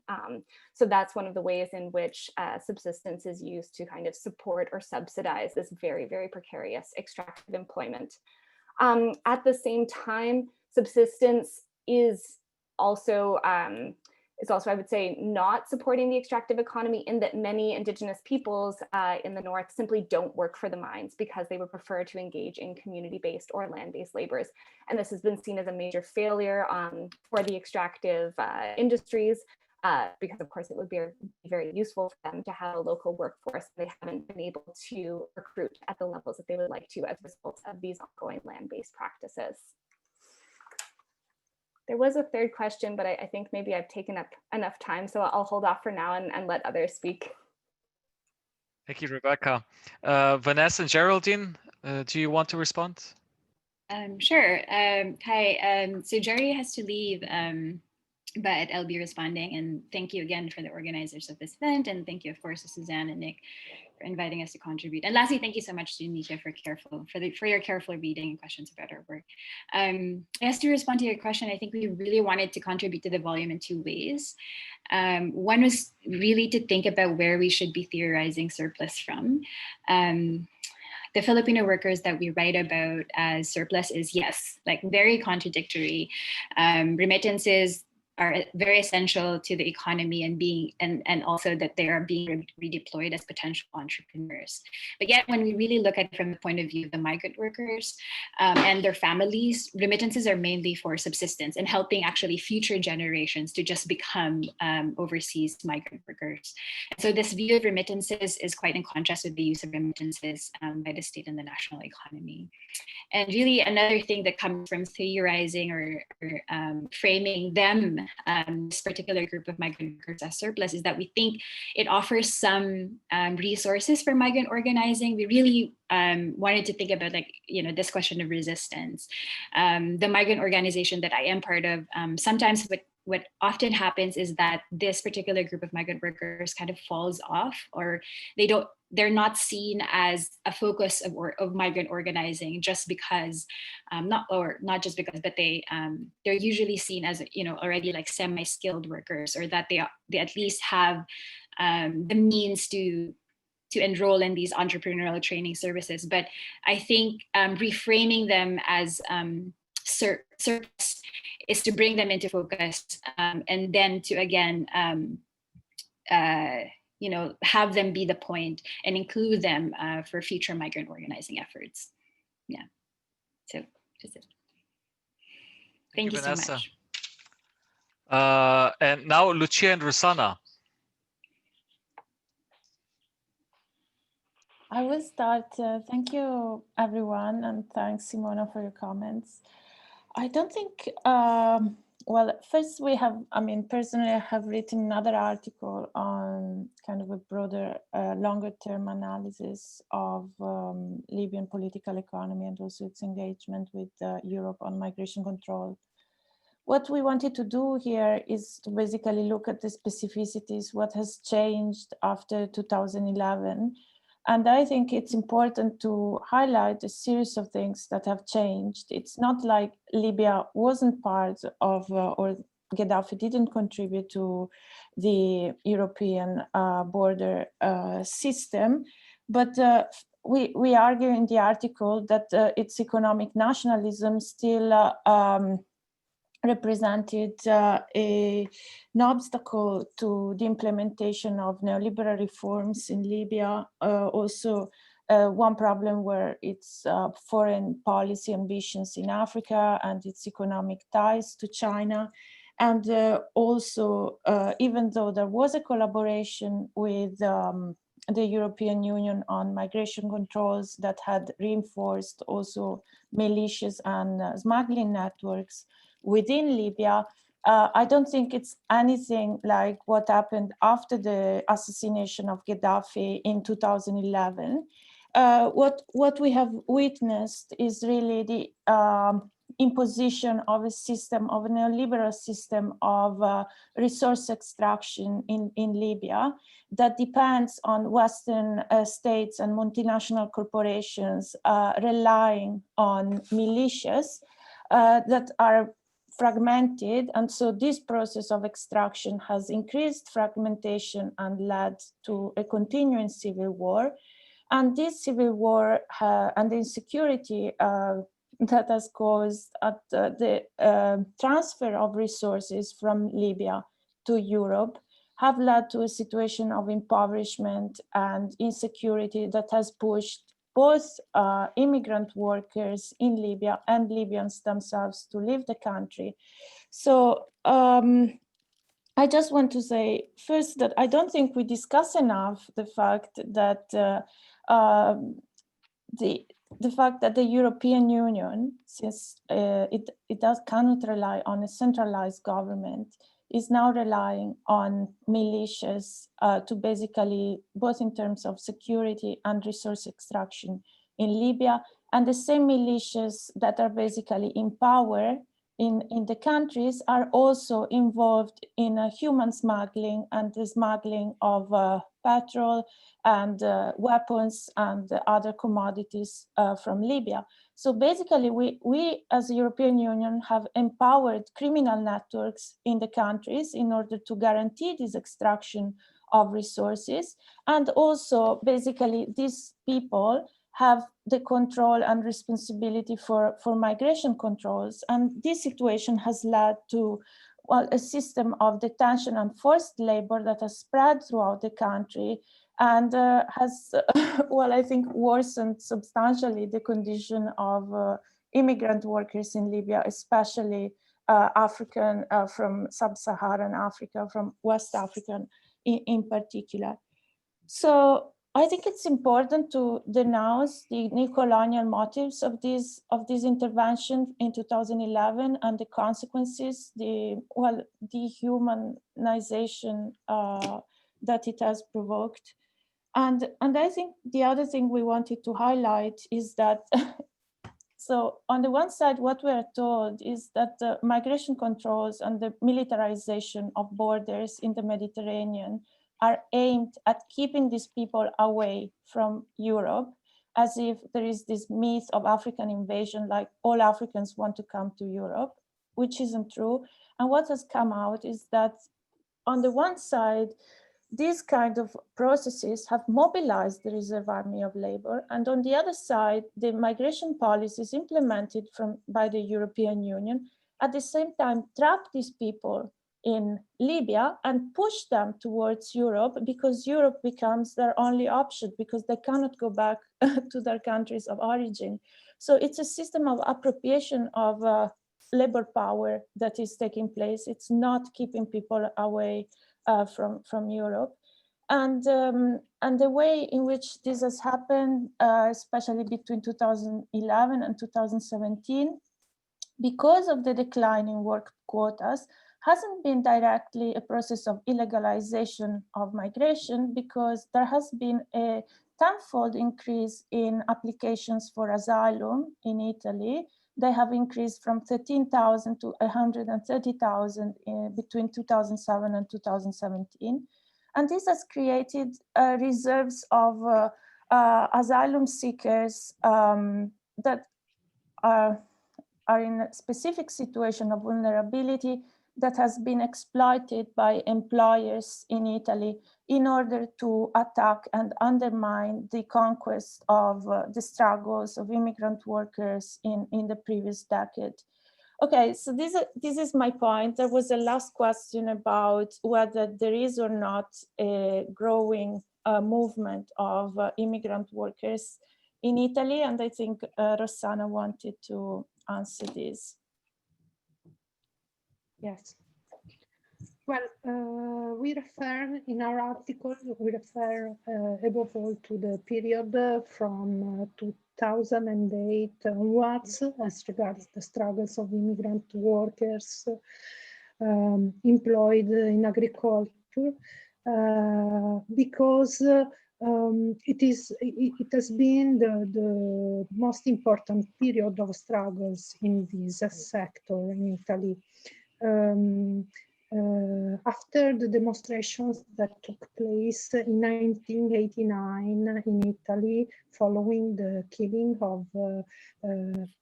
Speaker 10: So that's one of the ways in which subsistence is used to kind of support or subsidize this very, very precarious extractive employment. At the same time, subsistence is also, I would say, not supporting the extractive economy, in that many Indigenous peoples in the North simply don't work for the mines because they would prefer to engage in community-based or land-based labors. And this has been seen as a major failure for the extractive industries, because of course it would be very useful for them to have a local workforce. They haven't been able to recruit at the levels that they would like to as a result of these ongoing land-based practices. There was a third question, but I think maybe I've taken up enough time, so I'll hold off for now and let others speak.
Speaker 2: Thank you, Rebecca. Vanessa and Geraldine, do you want to respond?
Speaker 11: Sure. Hi. So Jerry has to leave, but I'll be responding. And thank you again for the organizers of this event. And thank you, of course, to Susanne and Nick for inviting us to contribute. And lastly, thank you so much to Nithya for your careful reading and questions about our work. As to respond to your question, I think we really wanted to contribute to the volume in two ways. One was really to think about where we should be theorizing surplus from. The Filipino workers that we write about as surplus is, yes, like very contradictory. Remittances are very essential to the economy and also that they are being redeployed as potential entrepreneurs. But yet, when we really look at it from the point of view of the migrant workers and their families, remittances are mainly for subsistence and helping actually future generations to just become overseas migrant workers. And so this view of remittances is quite in contrast with the use of remittances by the state and the national economy. And really another thing that comes from theorizing or framing them, this particular group of migrant workers as surplus, is that we think it offers some resources for migrant organizing. We really wanted to think about, like, you know, this question of resistance. The migrant organization that I am part of, sometimes what often happens is that this particular group of migrant workers kind of falls off, or they're not seen as a focus of migrant organizing just because, not just because, but they're usually seen as, you know, already like semi-skilled workers, or that they at least have the means to enroll in these entrepreneurial training services. But I think reframing them as surplus is to bring them into focus, and then to again, you know, have them be the point and include them for future migrant organizing efforts. Yeah, so just it. Thank you so much.
Speaker 2: And now Lucia and Rosanna.
Speaker 12: I will start. Thank you, everyone, and thanks, Simona, for your comments. I don't think, well, first we have, I mean, personally, I have written another article on kind of a broader, longer term analysis of Libyan political economy and also its engagement with Europe on migration control. What we wanted to do here is to basically look at the specificities, what has changed after 2011. And I think it's important to highlight a series of things that have changed. It's not like Libya wasn't part of, or Gaddafi didn't contribute to the European border system, but we argue in the article that its economic nationalism still represented an obstacle to the implementation of neoliberal reforms in Libya. Also, one problem were its foreign policy ambitions in Africa and its economic ties to China. And also, even though there was a collaboration with the European Union on migration controls that had reinforced also militias and smuggling networks within Libya, I don't think it's anything like what happened after the assassination of Gaddafi in 2011. What we have witnessed is really the imposition of a system, of a neoliberal system of resource extraction in Libya that depends on Western states and multinational corporations relying on militias that are fragmented, and so this process of extraction has increased fragmentation and led to a continuing civil war. And this civil war and the insecurity that has caused the transfer of resources from Libya to Europe have led to a situation of impoverishment and insecurity that has pushed both immigrant workers in Libya and Libyans themselves to leave the country. So I just want to say first that I don't think we discuss enough the fact that the European Union, since it cannot rely on a centralized government, is now relying on militias to basically, both in terms of security and resource extraction in Libya, and the same militias that are basically in power in the countries are also involved in human smuggling and the smuggling of petrol and weapons and other commodities from Libya. So basically, we as the European Union have empowered criminal networks in the countries in order to guarantee this extraction of resources. And also, basically, these people have the control and responsibility for migration controls. And this situation has led to well, a system of detention and forced labor that has spread throughout the country and has, well, I think worsened substantially the condition of immigrant workers in Libya, especially African from sub-Saharan Africa, from West African in particular. So I think it's important to denounce the neo-colonial motives of this intervention in 2011 and the consequences, the dehumanization that it has provoked. And I think the other thing we wanted to highlight is that, so on the one side, what we are told is that the migration controls and the militarization of borders in the Mediterranean are aimed at keeping these people away from Europe, as if there is this myth of African invasion, like all Africans want to come to Europe, which isn't true. And what has come out is that on the one side, these kind of processes have mobilized the reserve army of labor. And on the other side, the migration policies implemented by the European Union at the same time trap these people in Libya and push them towards Europe, because Europe becomes their only option because they cannot go back to their countries of origin. So it's a system of appropriation of labor power that is taking place. It's not keeping people away from Europe. And the way in which this has happened, especially between 2011 and 2017, because of the decline in work quotas, hasn't been directly a process of illegalization of migration, because there has been a tenfold increase in applications for asylum in Italy. They have increased from 13,000 to 130,000 between 2007 and 2017. And this has created reserves of asylum seekers that are in a specific situation of vulnerability that has been exploited by employers in Italy in order to attack and undermine the conquest of the struggles of immigrant workers in the previous decade. Okay, so this is my point. There was a last question about whether there is or not a growing movement of immigrant workers in Italy, and I think Rossana wanted to answer this.
Speaker 13: Yes. Well, we refer in our article, we refer above all to the period from 2008 onwards as regards the struggles of immigrant workers employed in agriculture, because it has been the most important period of struggles in this sector in Italy. After the demonstrations that took place in 1989 in Italy, following the killing of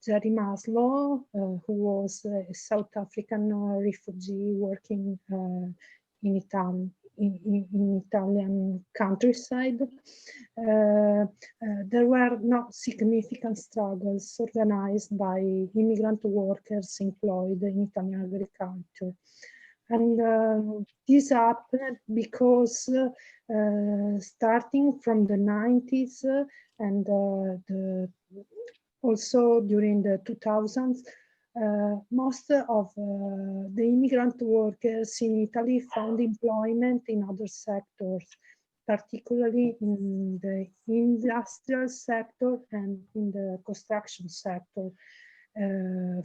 Speaker 13: Jerry Maslow, who was a South African refugee working in Italian countryside, there were not significant struggles organized by immigrant workers employed in Italian agriculture. And this happened because starting from the 90s and also during the 2000s, most of the immigrant workers in Italy found employment in other sectors, particularly in the industrial sector and in the construction sector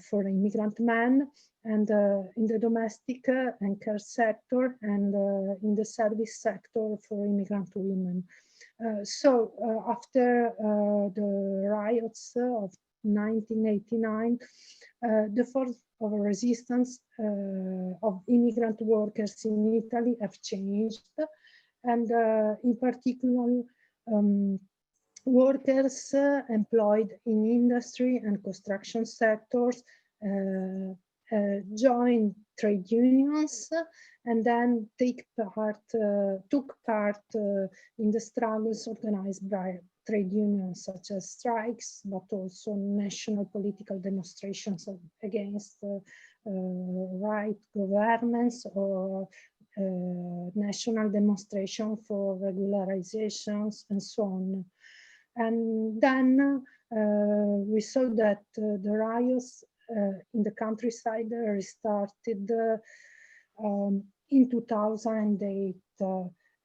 Speaker 13: for immigrant men, and in the domestic and care sector, and in the service sector for immigrant women. So after the riots of 1989, the force of resistance of immigrant workers in Italy have changed, and in particular, workers employed in industry and construction sectors joined trade unions and then took part in the struggles organized by trade unions such as strikes, but also national political demonstrations against right governments or national demonstration for regularizations and so on. And then we saw that the riots in the countryside restarted in 2008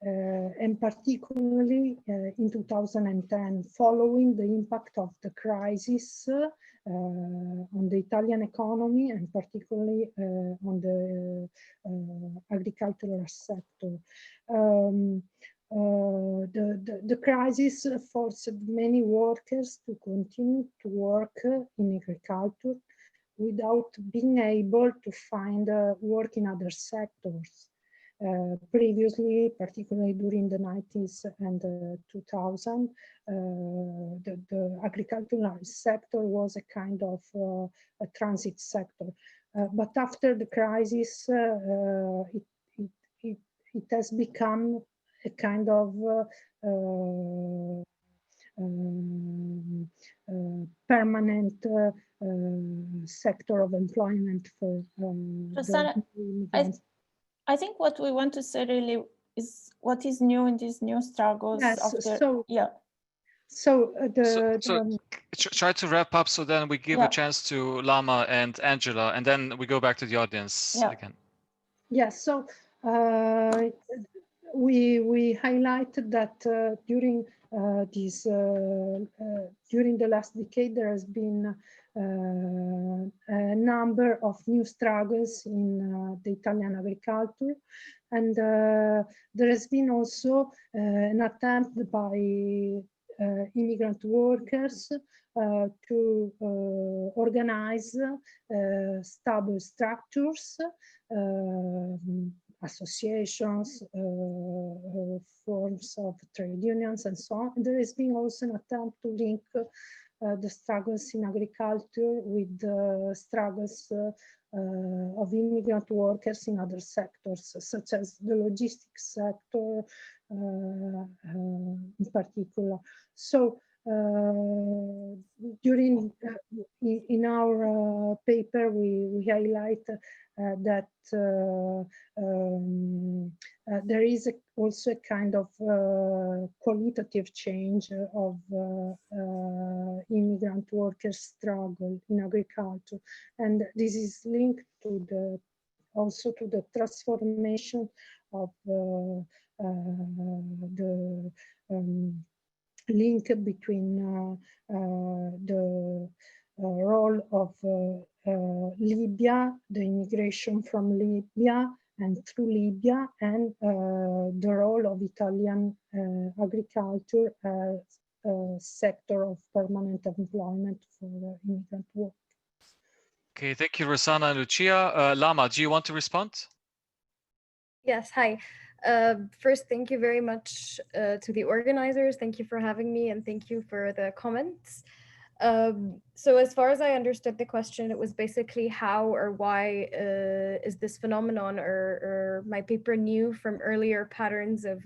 Speaker 13: and particularly in 2010, following the impact of the crisis on the Italian economy and particularly on the agricultural sector. The crisis forced many workers to continue to work in agriculture without being able to find work in other sectors. Previously, particularly during the 90s and 2000, the agricultural sector was a kind of a transit sector. But after the crisis, it has become a kind of permanent sector of employment for
Speaker 12: Susanne, I think what we want to say really is what is new in these new struggles.
Speaker 13: Yes,
Speaker 12: after,
Speaker 2: try to wrap up so then we give a chance to Lama and Angela, and then we go back to the audience again.
Speaker 13: Yes, so we highlighted that during the last decade there has been a number of new struggles in the Italian agriculture, and there has been also an attempt by immigrant workers to organize stable structures, associations, forms of trade unions, and so on. There has been also an attempt to link the struggles in agriculture with the struggles of immigrant workers in other sectors, such as the logistics sector in particular. So in our paper, we highlight that there is also a kind of qualitative change of immigrant workers' struggle in agriculture, and this is linked to also to the transformation of the link between the role of Libya, the immigration from Libya and through Libya, and the role of Italian agriculture as a sector of permanent employment for immigrant workers.
Speaker 2: Okay, thank you, Rossana and Lucia. Lama, do you want to respond?
Speaker 10: Yes, hi. First, thank you very much to the organizers. Thank you for having me, and thank you for the comments. So as far as I understood the question, it was basically how or why is this phenomenon or my paper new from earlier patterns of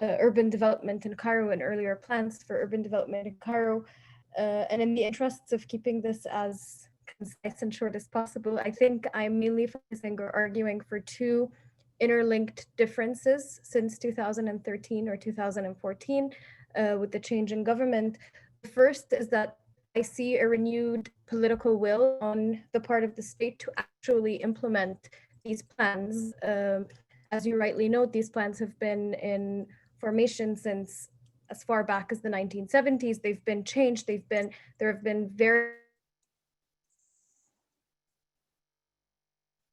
Speaker 10: urban development in Cairo and earlier plans for urban development in Cairo. And in the interests of keeping this as concise and short as possible, I think I'm mainly focusing or arguing for two interlinked differences since 2013 or 2014 with the change in government. The first is that I see a renewed political will on the part of the state to actually implement these plans. As you rightly note, these plans have been in formation since as far back as the 1970s. They've been changed. There have been very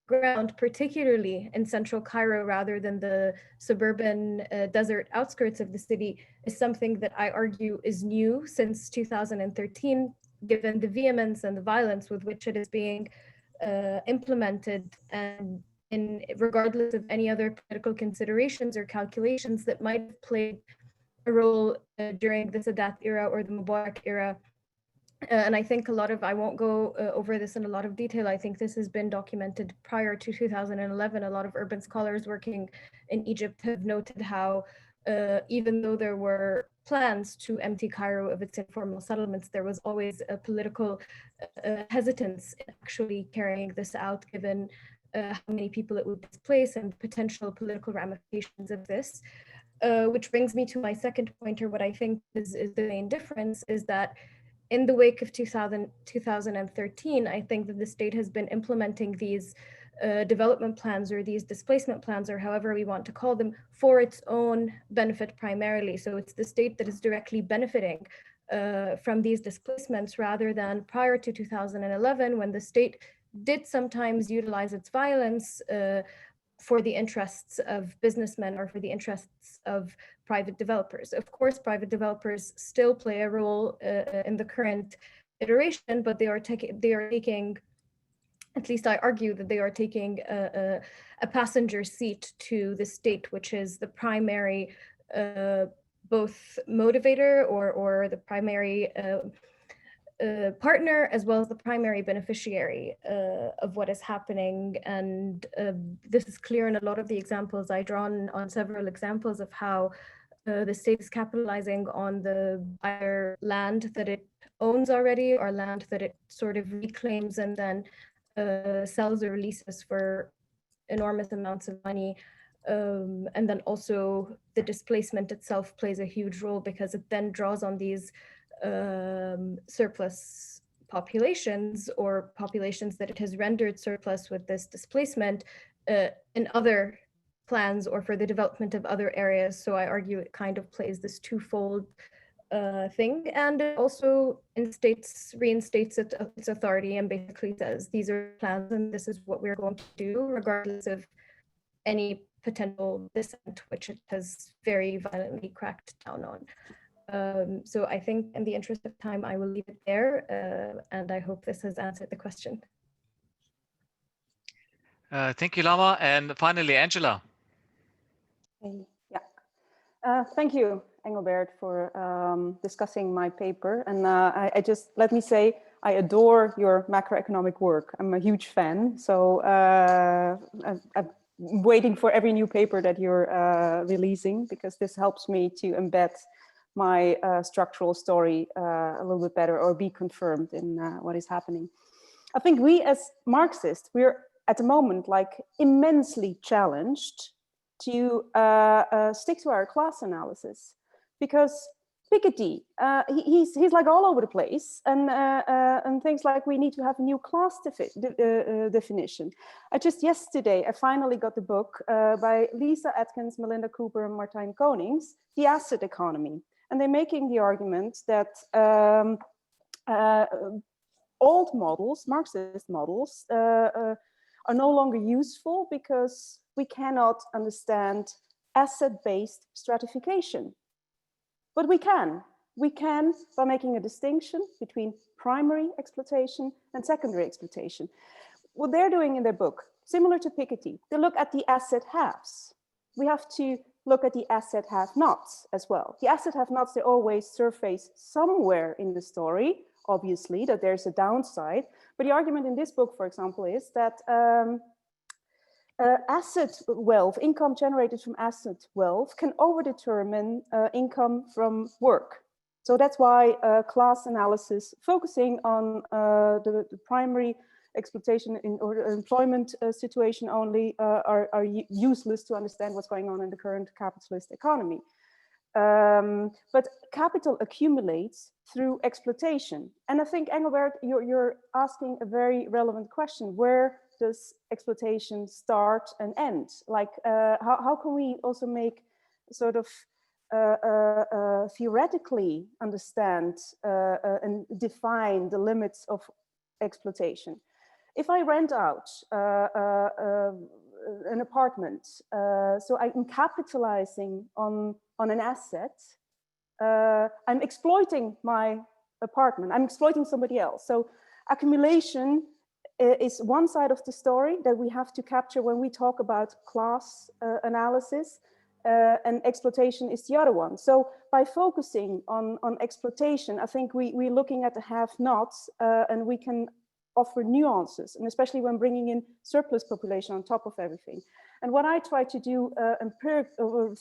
Speaker 10: ground, particularly in central Cairo rather than the suburban desert outskirts of the city, is something that I argue is new since 2013, given the vehemence and the violence with which it is being implemented, and regardless of any other political considerations or calculations that might have played a role during the Sadat era or the Mubarak era. And I think I won't go over this in a lot of detail. I think this has been documented prior to 2011. A lot of urban scholars working in Egypt have noted how even though there were plans to empty Cairo of its informal settlements, there was always a political hesitance in actually carrying this out, given how many people it would displace and potential political ramifications of this. Which brings me to my second pointer. What I think is the main difference is that in the wake of 2013, I think that the state has been implementing these development plans or these displacement plans, or however we want to call them, for its own benefit primarily. So it's the state that is directly benefiting from these displacements, rather than prior to 2011, when the state did sometimes utilize its violence for the interests of businessmen or for the interests of private developers. Of course, private developers still play a role in the current iteration, but they are taking, at least I argue that they are taking a passenger seat to the state, which is the primary both motivator or the primary partner, as well as the primary beneficiary of what is happening. And this is clear in a lot of the examples. I draw on several examples of how the state is capitalizing on the either land that it owns already or land that it sort of reclaims and then sells or releases for enormous amounts of money. And then also the displacement itself plays a huge role, because it then draws on these surplus populations, or populations that it has rendered surplus with this displacement in other plans or for the development of other areas. So I argue it kind of plays this twofold thing, and it also reinstates its authority and basically says these are plans and this is what we're going to do, regardless of any potential dissent, which it has very violently cracked down on. So I think in the interest of time, I will leave it there, and I hope this has answered the question.
Speaker 2: Thank you, Lama. And finally, Angela.
Speaker 14: Yeah. Thank you, Engelbert, for discussing my paper. And I just, let me say, I adore your macroeconomic work. I'm a huge fan. So I'm waiting for every new paper that you're releasing, because this helps me to embed my structural story a little bit better, or be confirmed in what is happening. I think we as Marxists, we're at the moment like immensely challenged to stick to our class analysis, because Piketty, he's like all over the place, and things like we need to have a new class definition. Yesterday, I finally got the book by Lisa Atkins, Melinda Cooper, and Martijn Konings, The Asset Economy. And they're making the argument that old models, Marxist models, are no longer useful because we cannot understand asset-based stratification. But we can. We can by making a distinction between primary exploitation and secondary exploitation. What they're doing in their book, similar to Piketty, they look at the asset haves. We have to look at the asset have-nots as well. The asset have-nots, they always surface somewhere in the story, obviously, that there's a downside. But the argument in this book, for example, is that asset wealth, income generated from asset wealth, can overdetermine income from work. So that's why class analysis focusing on the primary exploitation or employment situation only are useless to understand what's going on in the current capitalist economy. But capital accumulates through exploitation. And I think, Engelbert, you're asking a very relevant question. Where does exploitation start and end? Like, how can we also make sort of theoretically understand and define the limits of exploitation? If I rent out an apartment, so I'm capitalizing on an asset, I'm exploiting my apartment, I'm exploiting somebody else. So accumulation is one side of the story that we have to capture when we talk about class analysis, and exploitation is the other one. So by focusing on exploitation, I think we're looking at the have-nots, and we can offer nuances, and especially when bringing in surplus population on top of everything. And what I try to do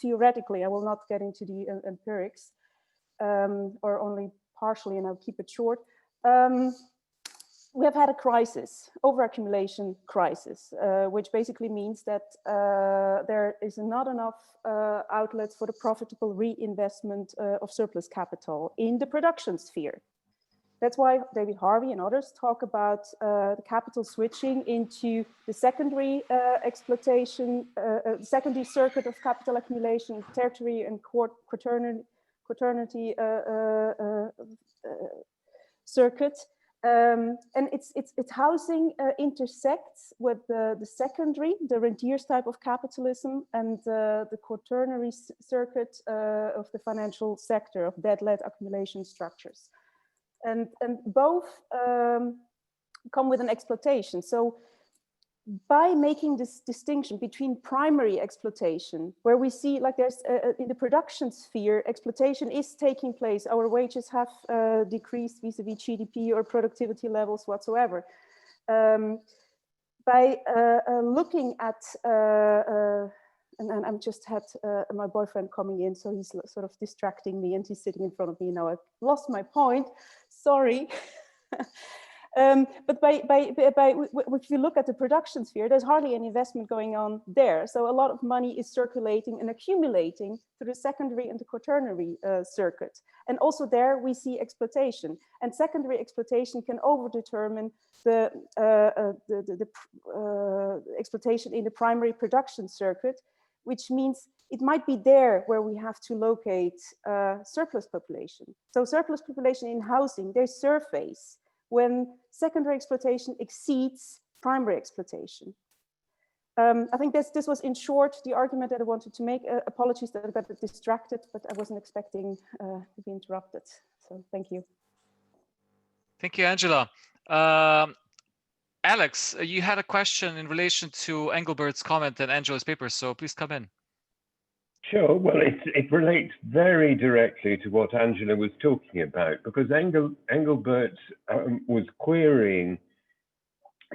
Speaker 14: theoretically, I will not get into the empirics, or only partially, and I'll keep it short. We have had a crisis, overaccumulation crisis, which basically means that there is not enough outlets for the profitable reinvestment of surplus capital in the production sphere. That's why David Harvey and others talk about the capital switching into the secondary exploitation, secondary circuit of capital accumulation, tertiary and quaternary circuit. And its housing intersects with the secondary, the rentiers type of capitalism, and the quaternary circuit of the financial sector of debt-led accumulation structures. And both come with an exploitation. So by making this distinction between primary exploitation, where we see like there's in the production sphere, exploitation is taking place. Our wages have decreased vis-a-vis GDP or productivity levels whatsoever. By looking at, and I'm just had my boyfriend coming in, so he's sort of distracting me and he's sitting in front of me now. I've lost my point, sorry. But if you look at the production sphere, there's hardly any investment going on there. So a lot of money is circulating and accumulating through the secondary and the quaternary circuit. And also there we see exploitation. And secondary exploitation can overdetermine the exploitation in the primary production circuit, which means it might be there where we have to locate surplus population. So surplus population in housing, they surface when secondary exploitation exceeds primary exploitation. I think this was in short the argument that I wanted to make. Apologies that I got distracted, but I wasn't expecting to be interrupted. So thank you.
Speaker 2: Thank you, Angela. Alex, you had a question in relation to Engelbert's comment and Angela's paper, so please come in.
Speaker 15: Sure. Well, it relates very directly to what Angela was talking about, because Engelbert was querying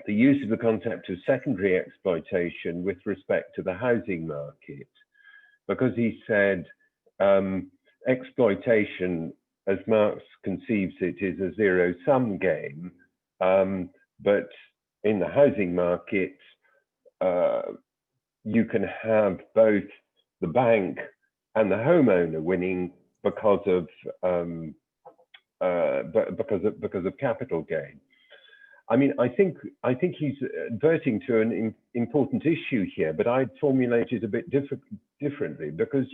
Speaker 15: the use of the concept of secondary exploitation with respect to the housing market, because he said exploitation, as Marx conceives it, is a zero-sum game, but in the housing market, you can have both the bank and the homeowner winning because of capital gain. I mean, I think he's adverting to an important issue here, but I'd formulate it a bit differently, because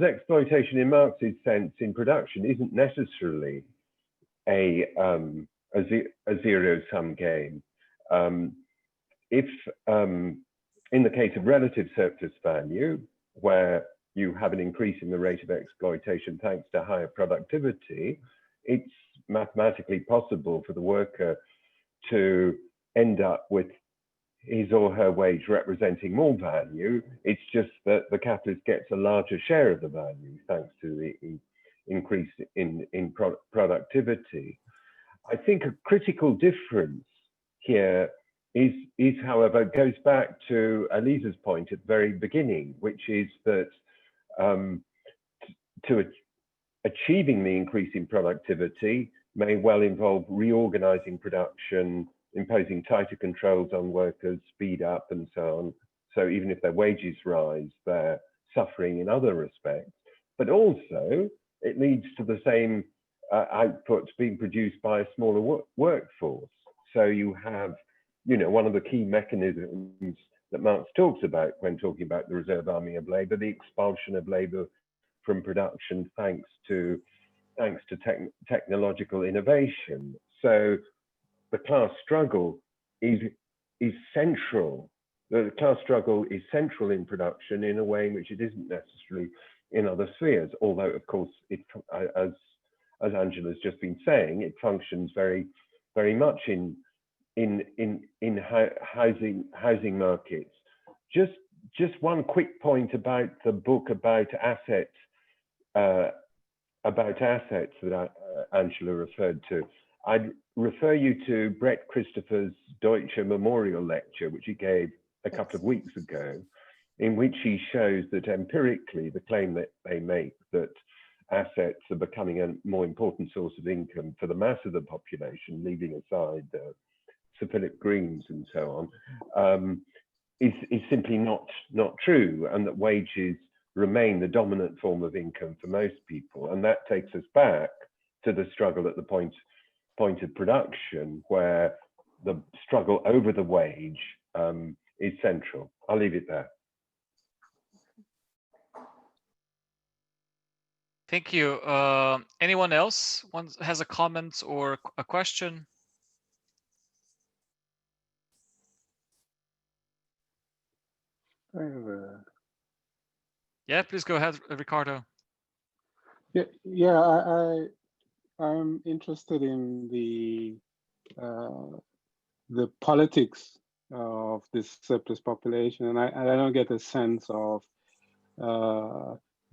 Speaker 15: exploitation in Marx's sense in production isn't necessarily a zero-sum game. If in the case of relative surplus value, where you have an increase in the rate of exploitation thanks to higher productivity, it's mathematically possible for the worker to end up with his or her wage representing more value. It's just that the capitalist gets a larger share of the value thanks to the increase in productivity. I think a critical difference here is however, goes back to Elisa's point at the very beginning, which is that to achieving the increase in productivity may well involve reorganizing production, imposing tighter controls on workers, speed up and so on. So even if their wages rise, they're suffering in other respects. But also it leads to the same outputs being produced by a smaller workforce. So you have, you know, one of the key mechanisms that Marx talks about when talking about the reserve army of labor, the expulsion of labor from production thanks to technological innovation. So the class struggle is central. The class struggle is central in production in a way in which it isn't necessarily in other spheres. Although, of course, it, as Angela's just been saying, it functions very, very much in housing markets. Just one quick point about the book about assets that Angela referred to. I'd refer you to Brett Christopher's Deutsche Memorial lecture, which he gave a couple of weeks ago, in which he shows that empirically the claim that they make that assets are becoming a more important source of income for the mass of the population, leaving aside Sir Philip Green's and so on, is simply not true, and that wages remain the dominant form of income for most people. And that takes us back to the struggle at the point of production, where the struggle over the wage is central. I'll leave it there.
Speaker 2: Thank you. Anyone else has a comment or a question? Yeah, please go ahead, Ricardo.
Speaker 16: I'm interested in the politics of this surplus population, and I don't get a sense of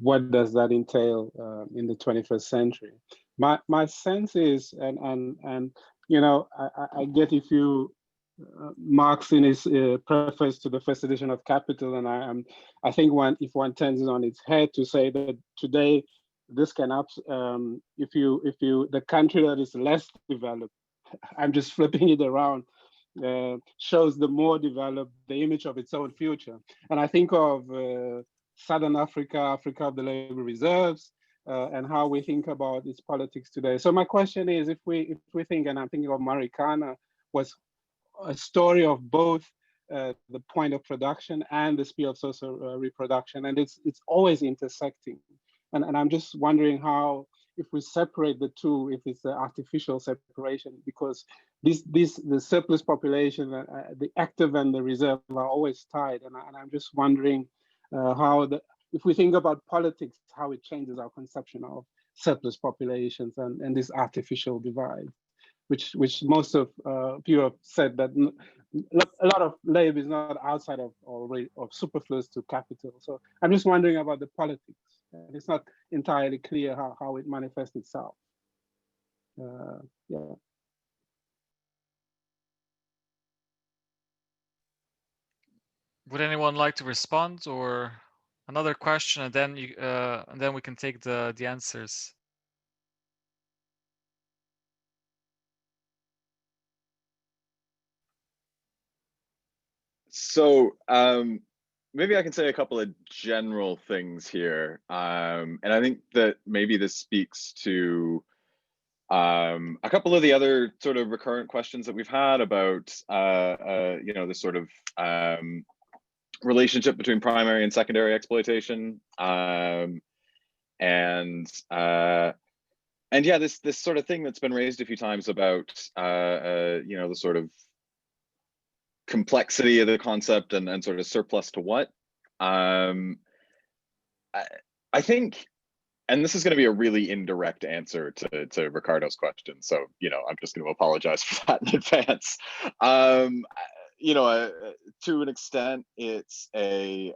Speaker 16: what does that entail in the 21st century. My sense is, and you know, I get if you Marx in his preface to the first edition of Capital, and I think if one turns it on its head to say that today this can if you the country that is less developed, I'm just flipping it around, shows the more developed the image of its own future. And I think of Southern Africa, Africa of the labor reserves, and how we think about its politics today. So my question is, if we think, and I'm thinking of Marikana, was a story of both the point of production and the sphere of social reproduction, and it's always intersecting. And I'm just wondering how, if we separate the two, if it's an artificial separation, because the surplus population, the active and the reserve are always tied, and I'm just wondering how if we think about politics, how it changes our conception of surplus populations and this artificial divide, which most of you have said that a lot of labor is not outside of superfluous to capital. So I'm just wondering about the politics. It's not entirely clear how it manifests itself. Yeah.
Speaker 2: Would anyone like to respond, or another question, and then we can take the answers?
Speaker 3: So maybe I can say a couple of general things here, and I think that maybe this speaks to a couple of the other sort of recurrent questions that we've had about you know, this sort of relationship between primary and secondary exploitation, and yeah, this sort of thing that's been raised a few times about you know, the sort of complexity of the concept and sort of surplus to what. I think, and this is going to be a really indirect answer to Ricardo's question, so you know, I'm just going to apologize for that in advance. You know, to an extent, it's a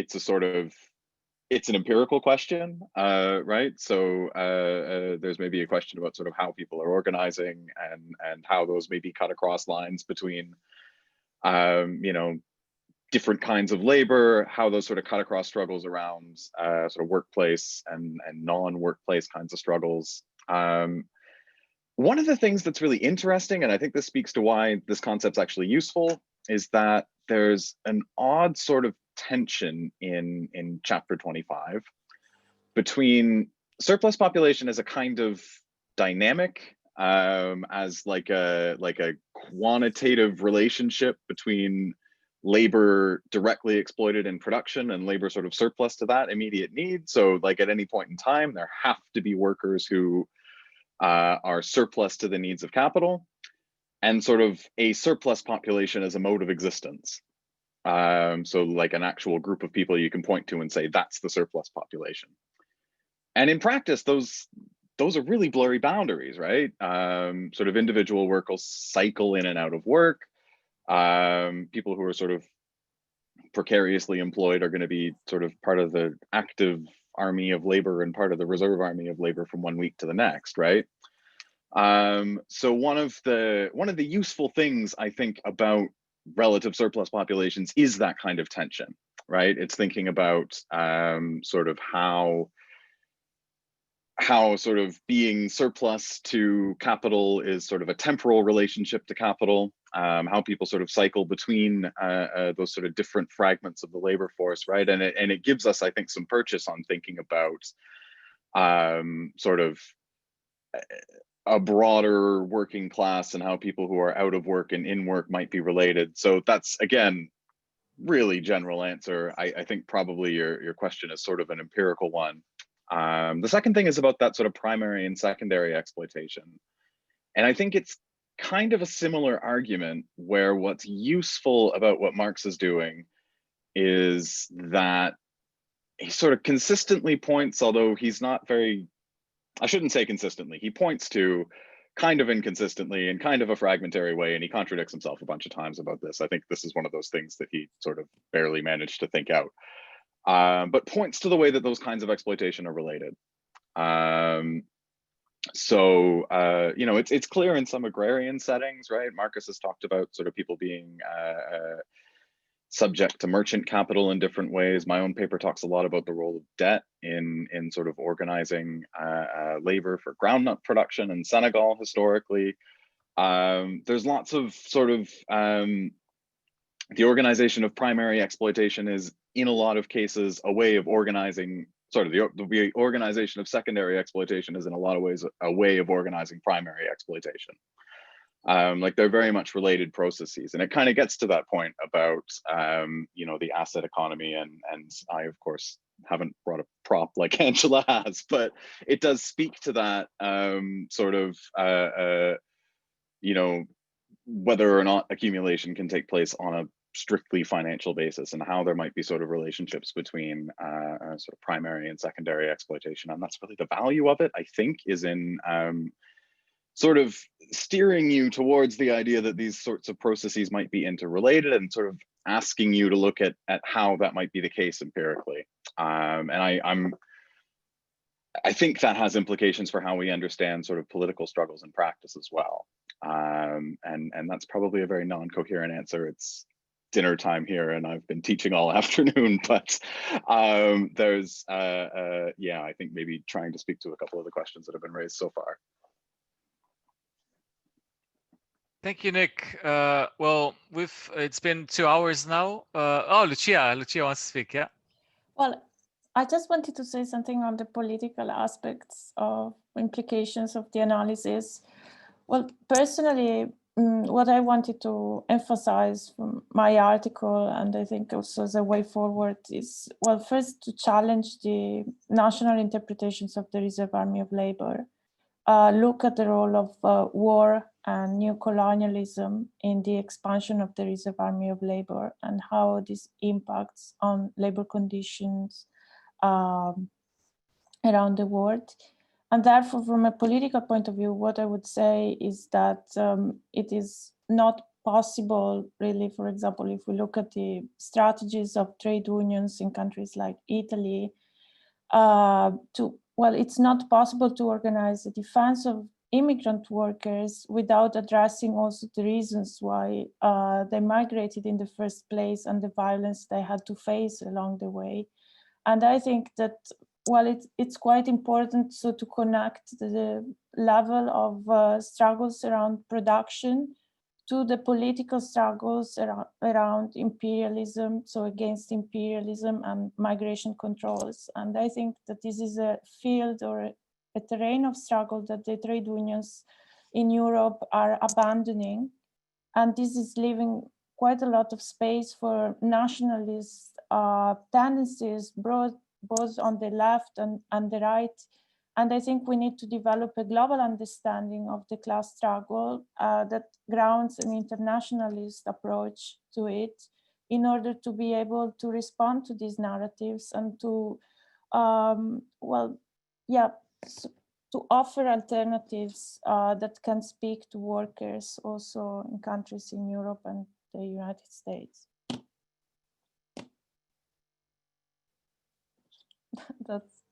Speaker 3: sort of, it's an empirical question, right? So there's maybe a question about sort of how people are organizing and how those maybe cut across lines between, you know, different kinds of labor, how those sort of cut across struggles around sort of workplace and non-workplace kinds of struggles. One of the things that's really interesting, and I think this speaks to why this concept's actually useful, is that there's an odd sort of tension in chapter 25 between surplus population as a kind of dynamic, as like a quantitative relationship between labor directly exploited in production and labor sort of surplus to that immediate need. So like at any point in time, there have to be workers who are surplus to the needs of capital, and sort of a surplus population as a mode of existence. So like an actual group of people you can point to and say, that's the surplus population. And in practice, those are really blurry boundaries, right? Sort of individual workers cycle in and out of work. People who are sort of precariously employed are going to be sort of part of the active army of labor and part of the reserve army of labor from one week to the next, right? So one of the useful things I think about relative surplus populations is that kind of tension, right? It's thinking about sort of how sort of being surplus to capital is sort of a temporal relationship to capital, how people sort of cycle between those sort of different fragments of the labor force, right? And it gives us, I think, some purchase on thinking about sort of a broader working class and how people who are out of work and in work might be related. So that's, again, really general answer. I think probably your question is sort of an empirical one. The second thing is about that sort of primary and secondary exploitation. And I think it's kind of a similar argument where what's useful about what Marx is doing is that he sort of consistently points, although he's not very, I shouldn't say consistently, he points to kind of inconsistently in kind of a fragmentary way, and he contradicts himself a bunch of times about this. I think this is one of those things that he sort of barely managed to think out. But points to the way that those kinds of exploitation are related. You know, it's clear in some agrarian settings, right? Marcus has talked about sort of people being subject to merchant capital in different ways. My own paper talks a lot about the role of debt in sort of organizing labor for groundnut production in Senegal historically. There's lots of sort of the organization of primary exploitation is, in a lot of cases, a way of organizing, sort of the organization of secondary exploitation is in a lot of ways a way of organizing primary exploitation. Like they're very much related processes, and it kind of gets to that point about you know, the asset economy, and I of course haven't brought a prop like Angela has, but it does speak to that sort of you know, whether or not accumulation can take place on a strictly financial basis, and how there might be sort of relationships between sort of primary and secondary exploitation. And that's really the value of it, I think, is in sort of steering you towards the idea that these sorts of processes might be interrelated, and sort of asking you to look at how that might be the case empirically. And I think that has implications for how we understand sort of political struggles in practice as well. And that's probably a very non-coherent answer. It's dinner time here and I've been teaching all afternoon, but there's, yeah, I think maybe trying to speak to a couple of the questions that have been raised so far.
Speaker 2: Thank you, Nick. Well, it's been 2 hours now. Oh, Lucia wants to speak, yeah?
Speaker 12: Well, I just wanted to say something on the political aspects of implications of the analysis. Well, personally, what I wanted to emphasize from my article, and I think also as a way forward, is, well, first to challenge the national interpretations of the Reserve Army of Labor, look at the role of war and new colonialism in the expansion of the Reserve Army of Labor, and how this impacts on labor conditions around the world. And therefore, from a political point of view, what I would say is that it is not possible, really, for example, if we look at the strategies of trade unions in countries like Italy, it's not possible to organize a defense of immigrant workers without addressing also the reasons why they migrated in the first place and the violence they had to face along the way. And I think that, well, it's quite important so to connect the level of struggles around production to the political struggles around imperialism, so against imperialism and migration controls. And I think that this is a field or a terrain of struggle that the trade unions in Europe are abandoning. And this is leaving quite a lot of space for nationalist tendencies, both on the left and the right. And I think we need to develop a global understanding of the class struggle that grounds an internationalist approach to it, in order to be able to respond to these narratives and to, to offer alternatives that can speak to workers also in countries in Europe and the United States. That's,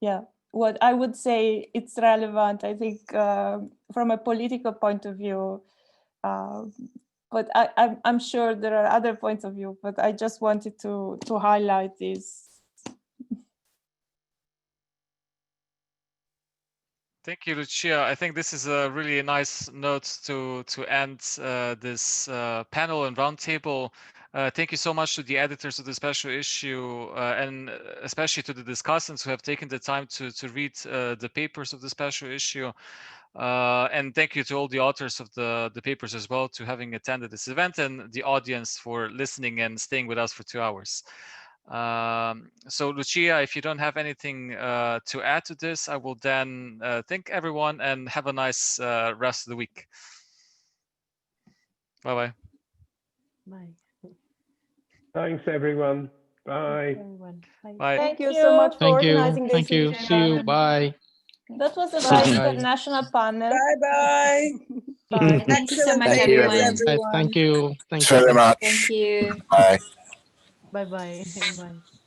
Speaker 12: yeah. what I would say it's relevant, I think, from a political point of view. But I'm sure there are other points of view, but I just wanted to highlight this.
Speaker 2: Thank you, Lucia. I think this is a really nice note to end this panel and roundtable. Thank you so much to the editors of the special issue and especially to the discussants who have taken the time to read the papers of the special issue. And thank you to all the authors of the papers as well to having attended this event, and the audience for listening and staying with us for 2 hours. So Lucia, if you don't have anything to add to this, I will then thank everyone and have a nice rest of the week. Bye-bye.
Speaker 4: Bye.
Speaker 15: Thanks, everyone. Bye.
Speaker 2: Bye.
Speaker 14: Thank you so much for organizing this.
Speaker 8: Thank you. See you. Bye.
Speaker 12: That was a
Speaker 8: Bye.
Speaker 12: very international panel.
Speaker 17: Bye-bye.
Speaker 12: Bye.
Speaker 11: Thank you so much,
Speaker 17: Thank you,
Speaker 11: everyone.
Speaker 17: everyone.
Speaker 8: Thank you.
Speaker 17: Thanks very much.
Speaker 11: Thank you.
Speaker 17: Bye.
Speaker 4: Bye-bye. Bye.